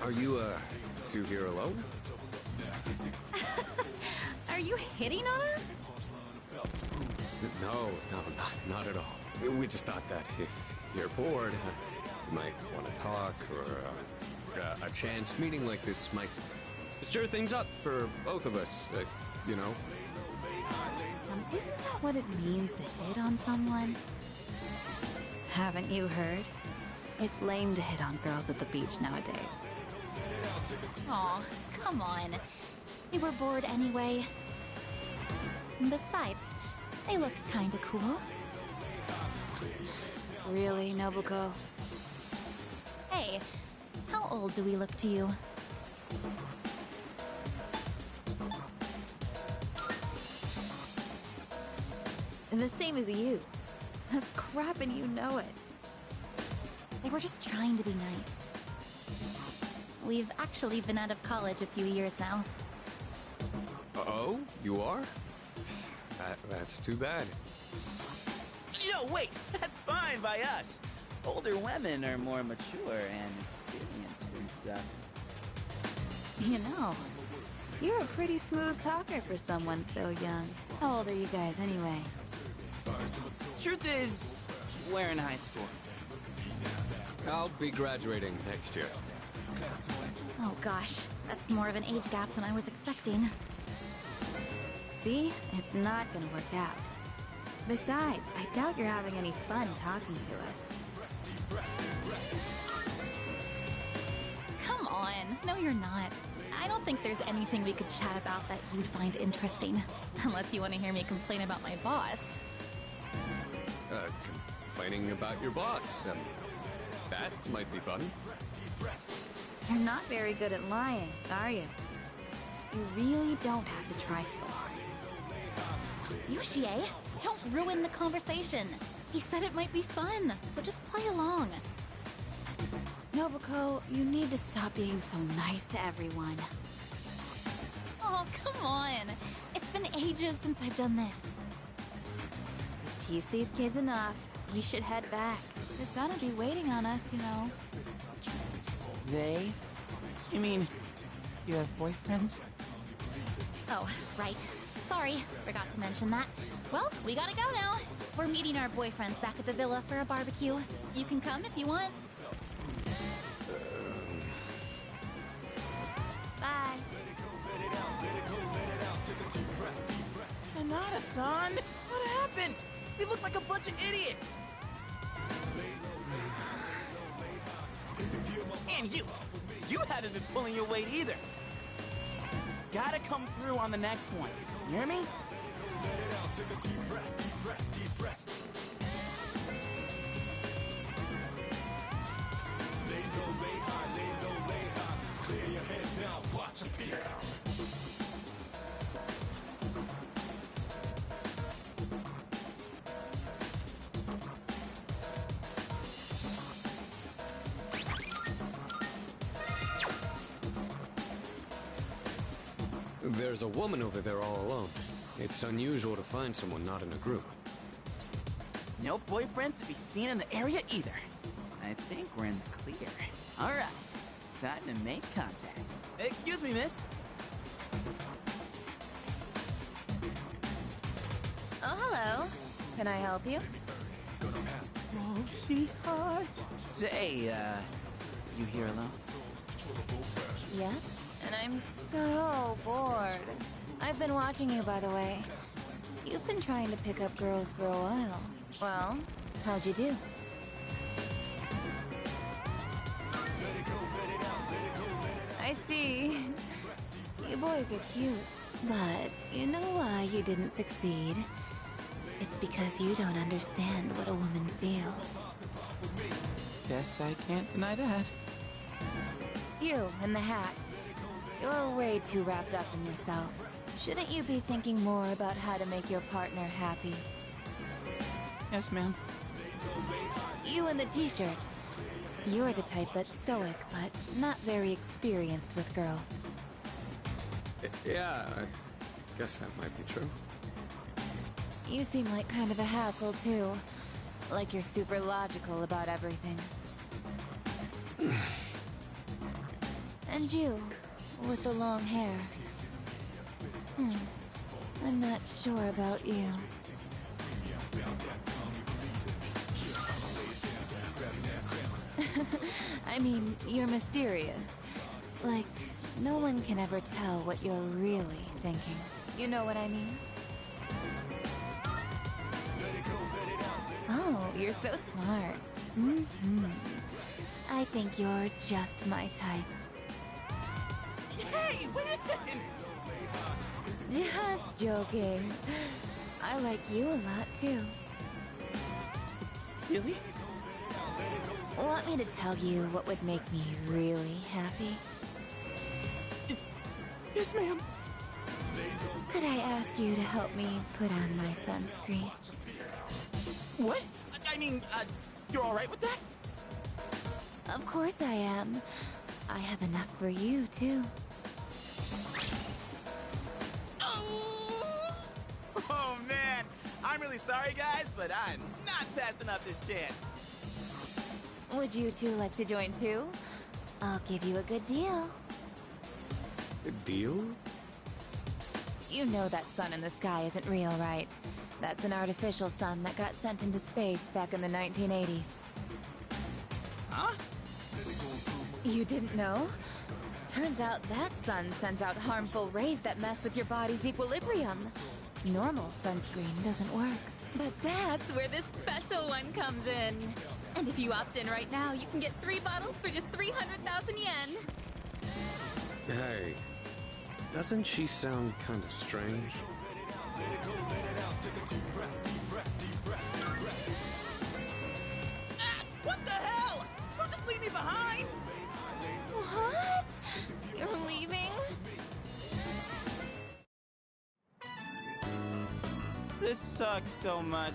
Are you, two here alone? Are you hitting on us? No, not at all. We just thought that if you're bored, you might want to talk, or a chance meeting like this might stir things up for both of us, you know? Isn't that what it means to hit on someone? Haven't you heard? It's lame to hit on girls at the beach nowadays. Aw, come on. We were bored anyway. Besides, they look kinda cool. Really, Nobuko? Hey, how old do we look to you? The same as you. That's crap and you know it. They were just trying to be nice. We've actually been out of college a few years now. Oh, you are? That's too bad. No, wait, that's fine by us. Older women are more mature and experienced and stuff. You know, you're a pretty smooth talker for someone so young. How old are you guys anyway? Truth is, where in high school? I'll be graduating next year. Oh gosh, that's more of an age gap than I was expecting. See? It's not gonna work out. Besides, I doubt you're having any fun talking to us. Come on, no you're not. I don't think there's anything we could chat about that you'd find interesting. Unless you want to hear me complain about my boss. Complaining about your boss. That might be fun. You're not very good at lying, are you? You really don't have to try so hard. Yoshie, don't ruin the conversation. He said it might be fun, so just play along. Nobuko, you need to stop being so nice to everyone. Oh, come on. It's been ages since I've done this. We've teased these kids enough. We should head back. They're gonna be waiting on us, you know. They? You mean, you have boyfriends? Oh, right. Sorry, forgot to mention that. Well, we gotta go now. We're meeting our boyfriends back at the villa for a barbecue. You can come if you want. Bye. Sonata-san! What happened? We look like a bunch of idiots! And you haven't been pulling your weight either. Gotta come through on the next one. You hear me? There's a woman over there all alone. It's unusual to find someone not in a group. No boyfriends to be seen in the area either. I think we're in the clear. All right, time to make contact. Excuse me, miss. Oh, hello. Can I help you? Oh, she's hot. Say, you here alone? Yeah? And I'm so bored. I've been watching you, by the way. You've been trying to pick up girls for a while. Well, how'd you do? I see. You boys are cute. But you know why you didn't succeed? It's because you don't understand what a woman feels. Guess I can't deny that. You in the hat. You're way too wrapped up in yourself. Shouldn't you be thinking more about how to make your partner happy? Yes, ma'am. You in the t-shirt. You're the type that's stoic, but not very experienced with girls. Yeah, I guess that might be true. You seem like kind of a hassle, too. Like you're super logical about everything. And you, with the long hair. I'm not sure about you. I mean, you're mysterious. Like, no one can ever tell what you're really thinking. You know what I mean? Oh, you're so smart. I think you're just my type. Hey, wait a second! Just joking. I like you a lot, too. Really? Want me to tell you what would make me really happy? Yes, ma'am. Could I ask you to help me put on my sunscreen? What? I mean, you're alright with that? Of course I am. I have enough for you, too. Oh, man. I'm really sorry, guys, but I'm not passing up this chance. Would you two like to join, too? I'll give you a good deal. A deal? You know that sun in the sky isn't real, right? That's an artificial sun that got sent into space back in the 1980s. Huh? You didn't know? Turns out that sun sends out harmful rays that mess with your body's equilibrium. Normal sunscreen doesn't work. But that's where this special one comes in. And if you opt in right now, you can get 3 bottles for just 300,000 yen. Hey, doesn't she sound kind of strange? What the hell? Don't just leave me behind! What? You're leaving? This sucks so much.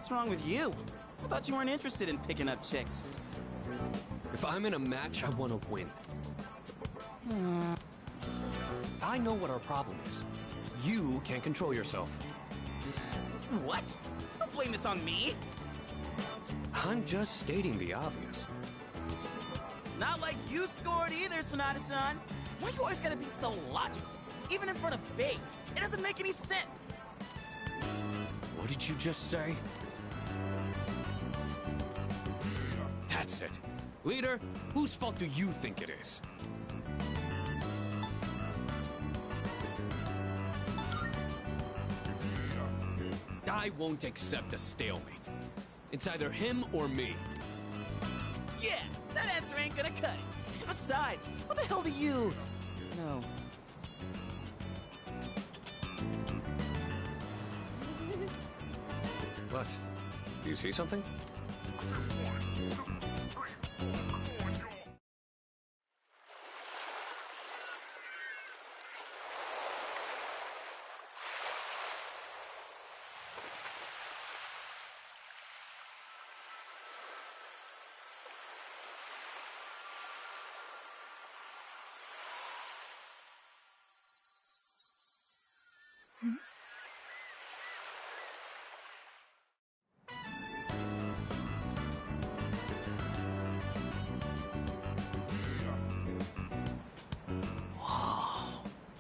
What's wrong with you? I thought you weren't interested in picking up chicks. If I'm in a match, I want to win. I know what our problem is. You can't control yourself. What? Don't blame this on me. I'm just stating the obvious. Not like you scored either, Sonata-san. Why you always gotta be so logical? Even in front of babes. It doesn't make any sense. What did you just say? That's it. Leader, whose fault do you think it is? I won't accept a stalemate. It's either him or me. Yeah, that answer ain't gonna cut it. Besides, what the hell do you know? What? Do you see something?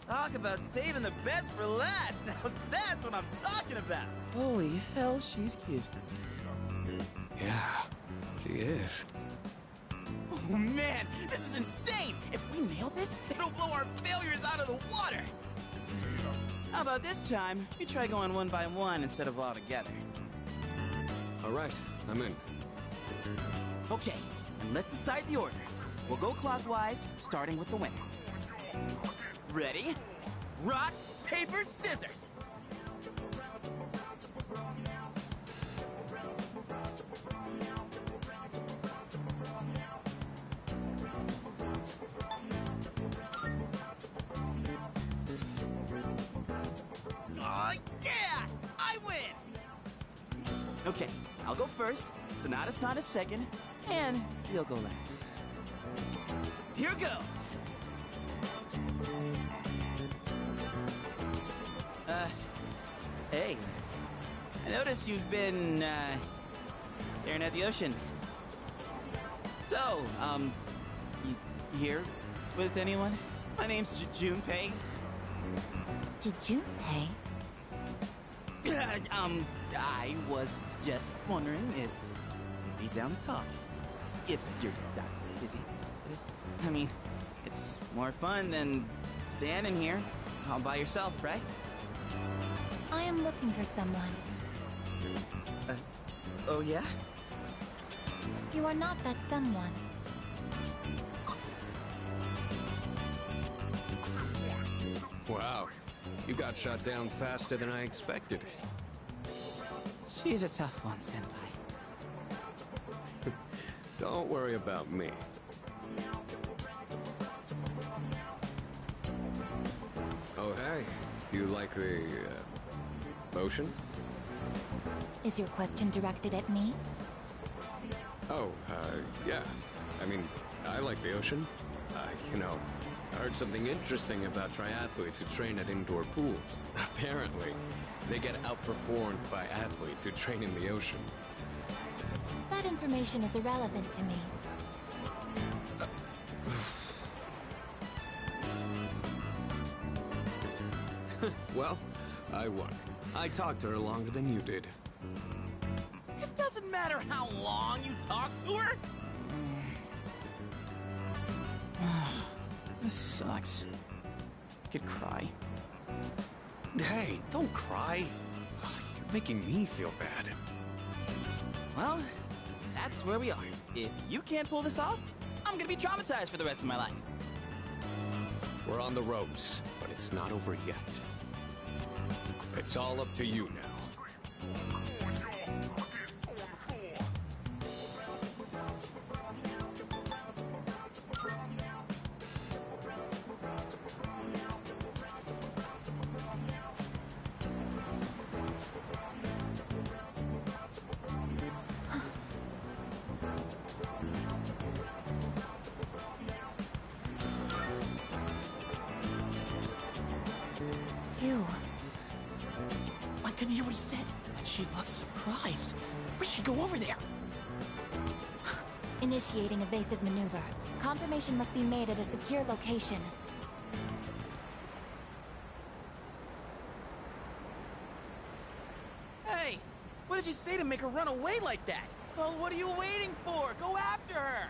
Talk about saving the best for last. Now that's what I'm talking about. Holy hell, she's cute. Yeah, she is. Oh man, this is insane. If we nail this, it'll blow our failures out of the water. How about this time, we try going one by one instead of all together? All right, I'm in. Okay, and let's decide the order. We'll go clockwise, starting with the winner. Ready? Rock, paper, scissors! Oh, yeah! I win! Okay, I'll go first, Sonata-san is second, and you'll go last. Here goes! Hey. I noticed you've been, staring at the ocean. So, you here with anyone? My name's Junpei. Junpei? I was just wondering if you'd be down to talk. If you're not busy. I mean, it's more fun than standing here all by yourself, right? I am looking for someone. Oh yeah? You are not that someone. Wow, you got shot down faster than I expected. She's a tough one, Senpai. Don't worry about me. Oh, hey. Do you like the, ocean? Is your question directed at me? Oh, yeah. I mean, I like the ocean. You know, I heard something interesting about triathletes who train at indoor pools. Apparently, they get outperformed by athletes who train in the ocean. That information is irrelevant to me. Well, I won. I talked to her longer than you did. It doesn't matter how long you talk to her. This sucks. I could cry. Hey, don't cry. Ugh, you're making me feel bad. Well, that's where we are. If you can't pull this off, I'm gonna be traumatized for the rest of my life. We're on the ropes, but it's not over yet. It's all up to you now. couldn't hear what he said, but she looked surprised. We should go over there. Initiating evasive maneuver. Confirmation must be made at a secure location. Hey, what did you say to make her run away like that? Well, what are you waiting for? Go after her!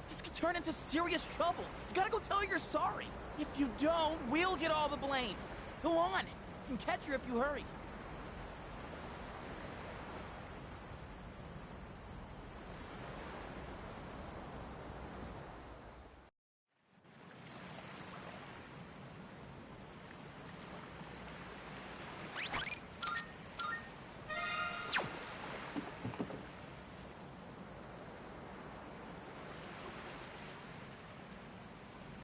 This could turn into serious trouble. You gotta go tell her you're sorry. If you don't, we'll get all the blame. Go on. You can catch her if you hurry.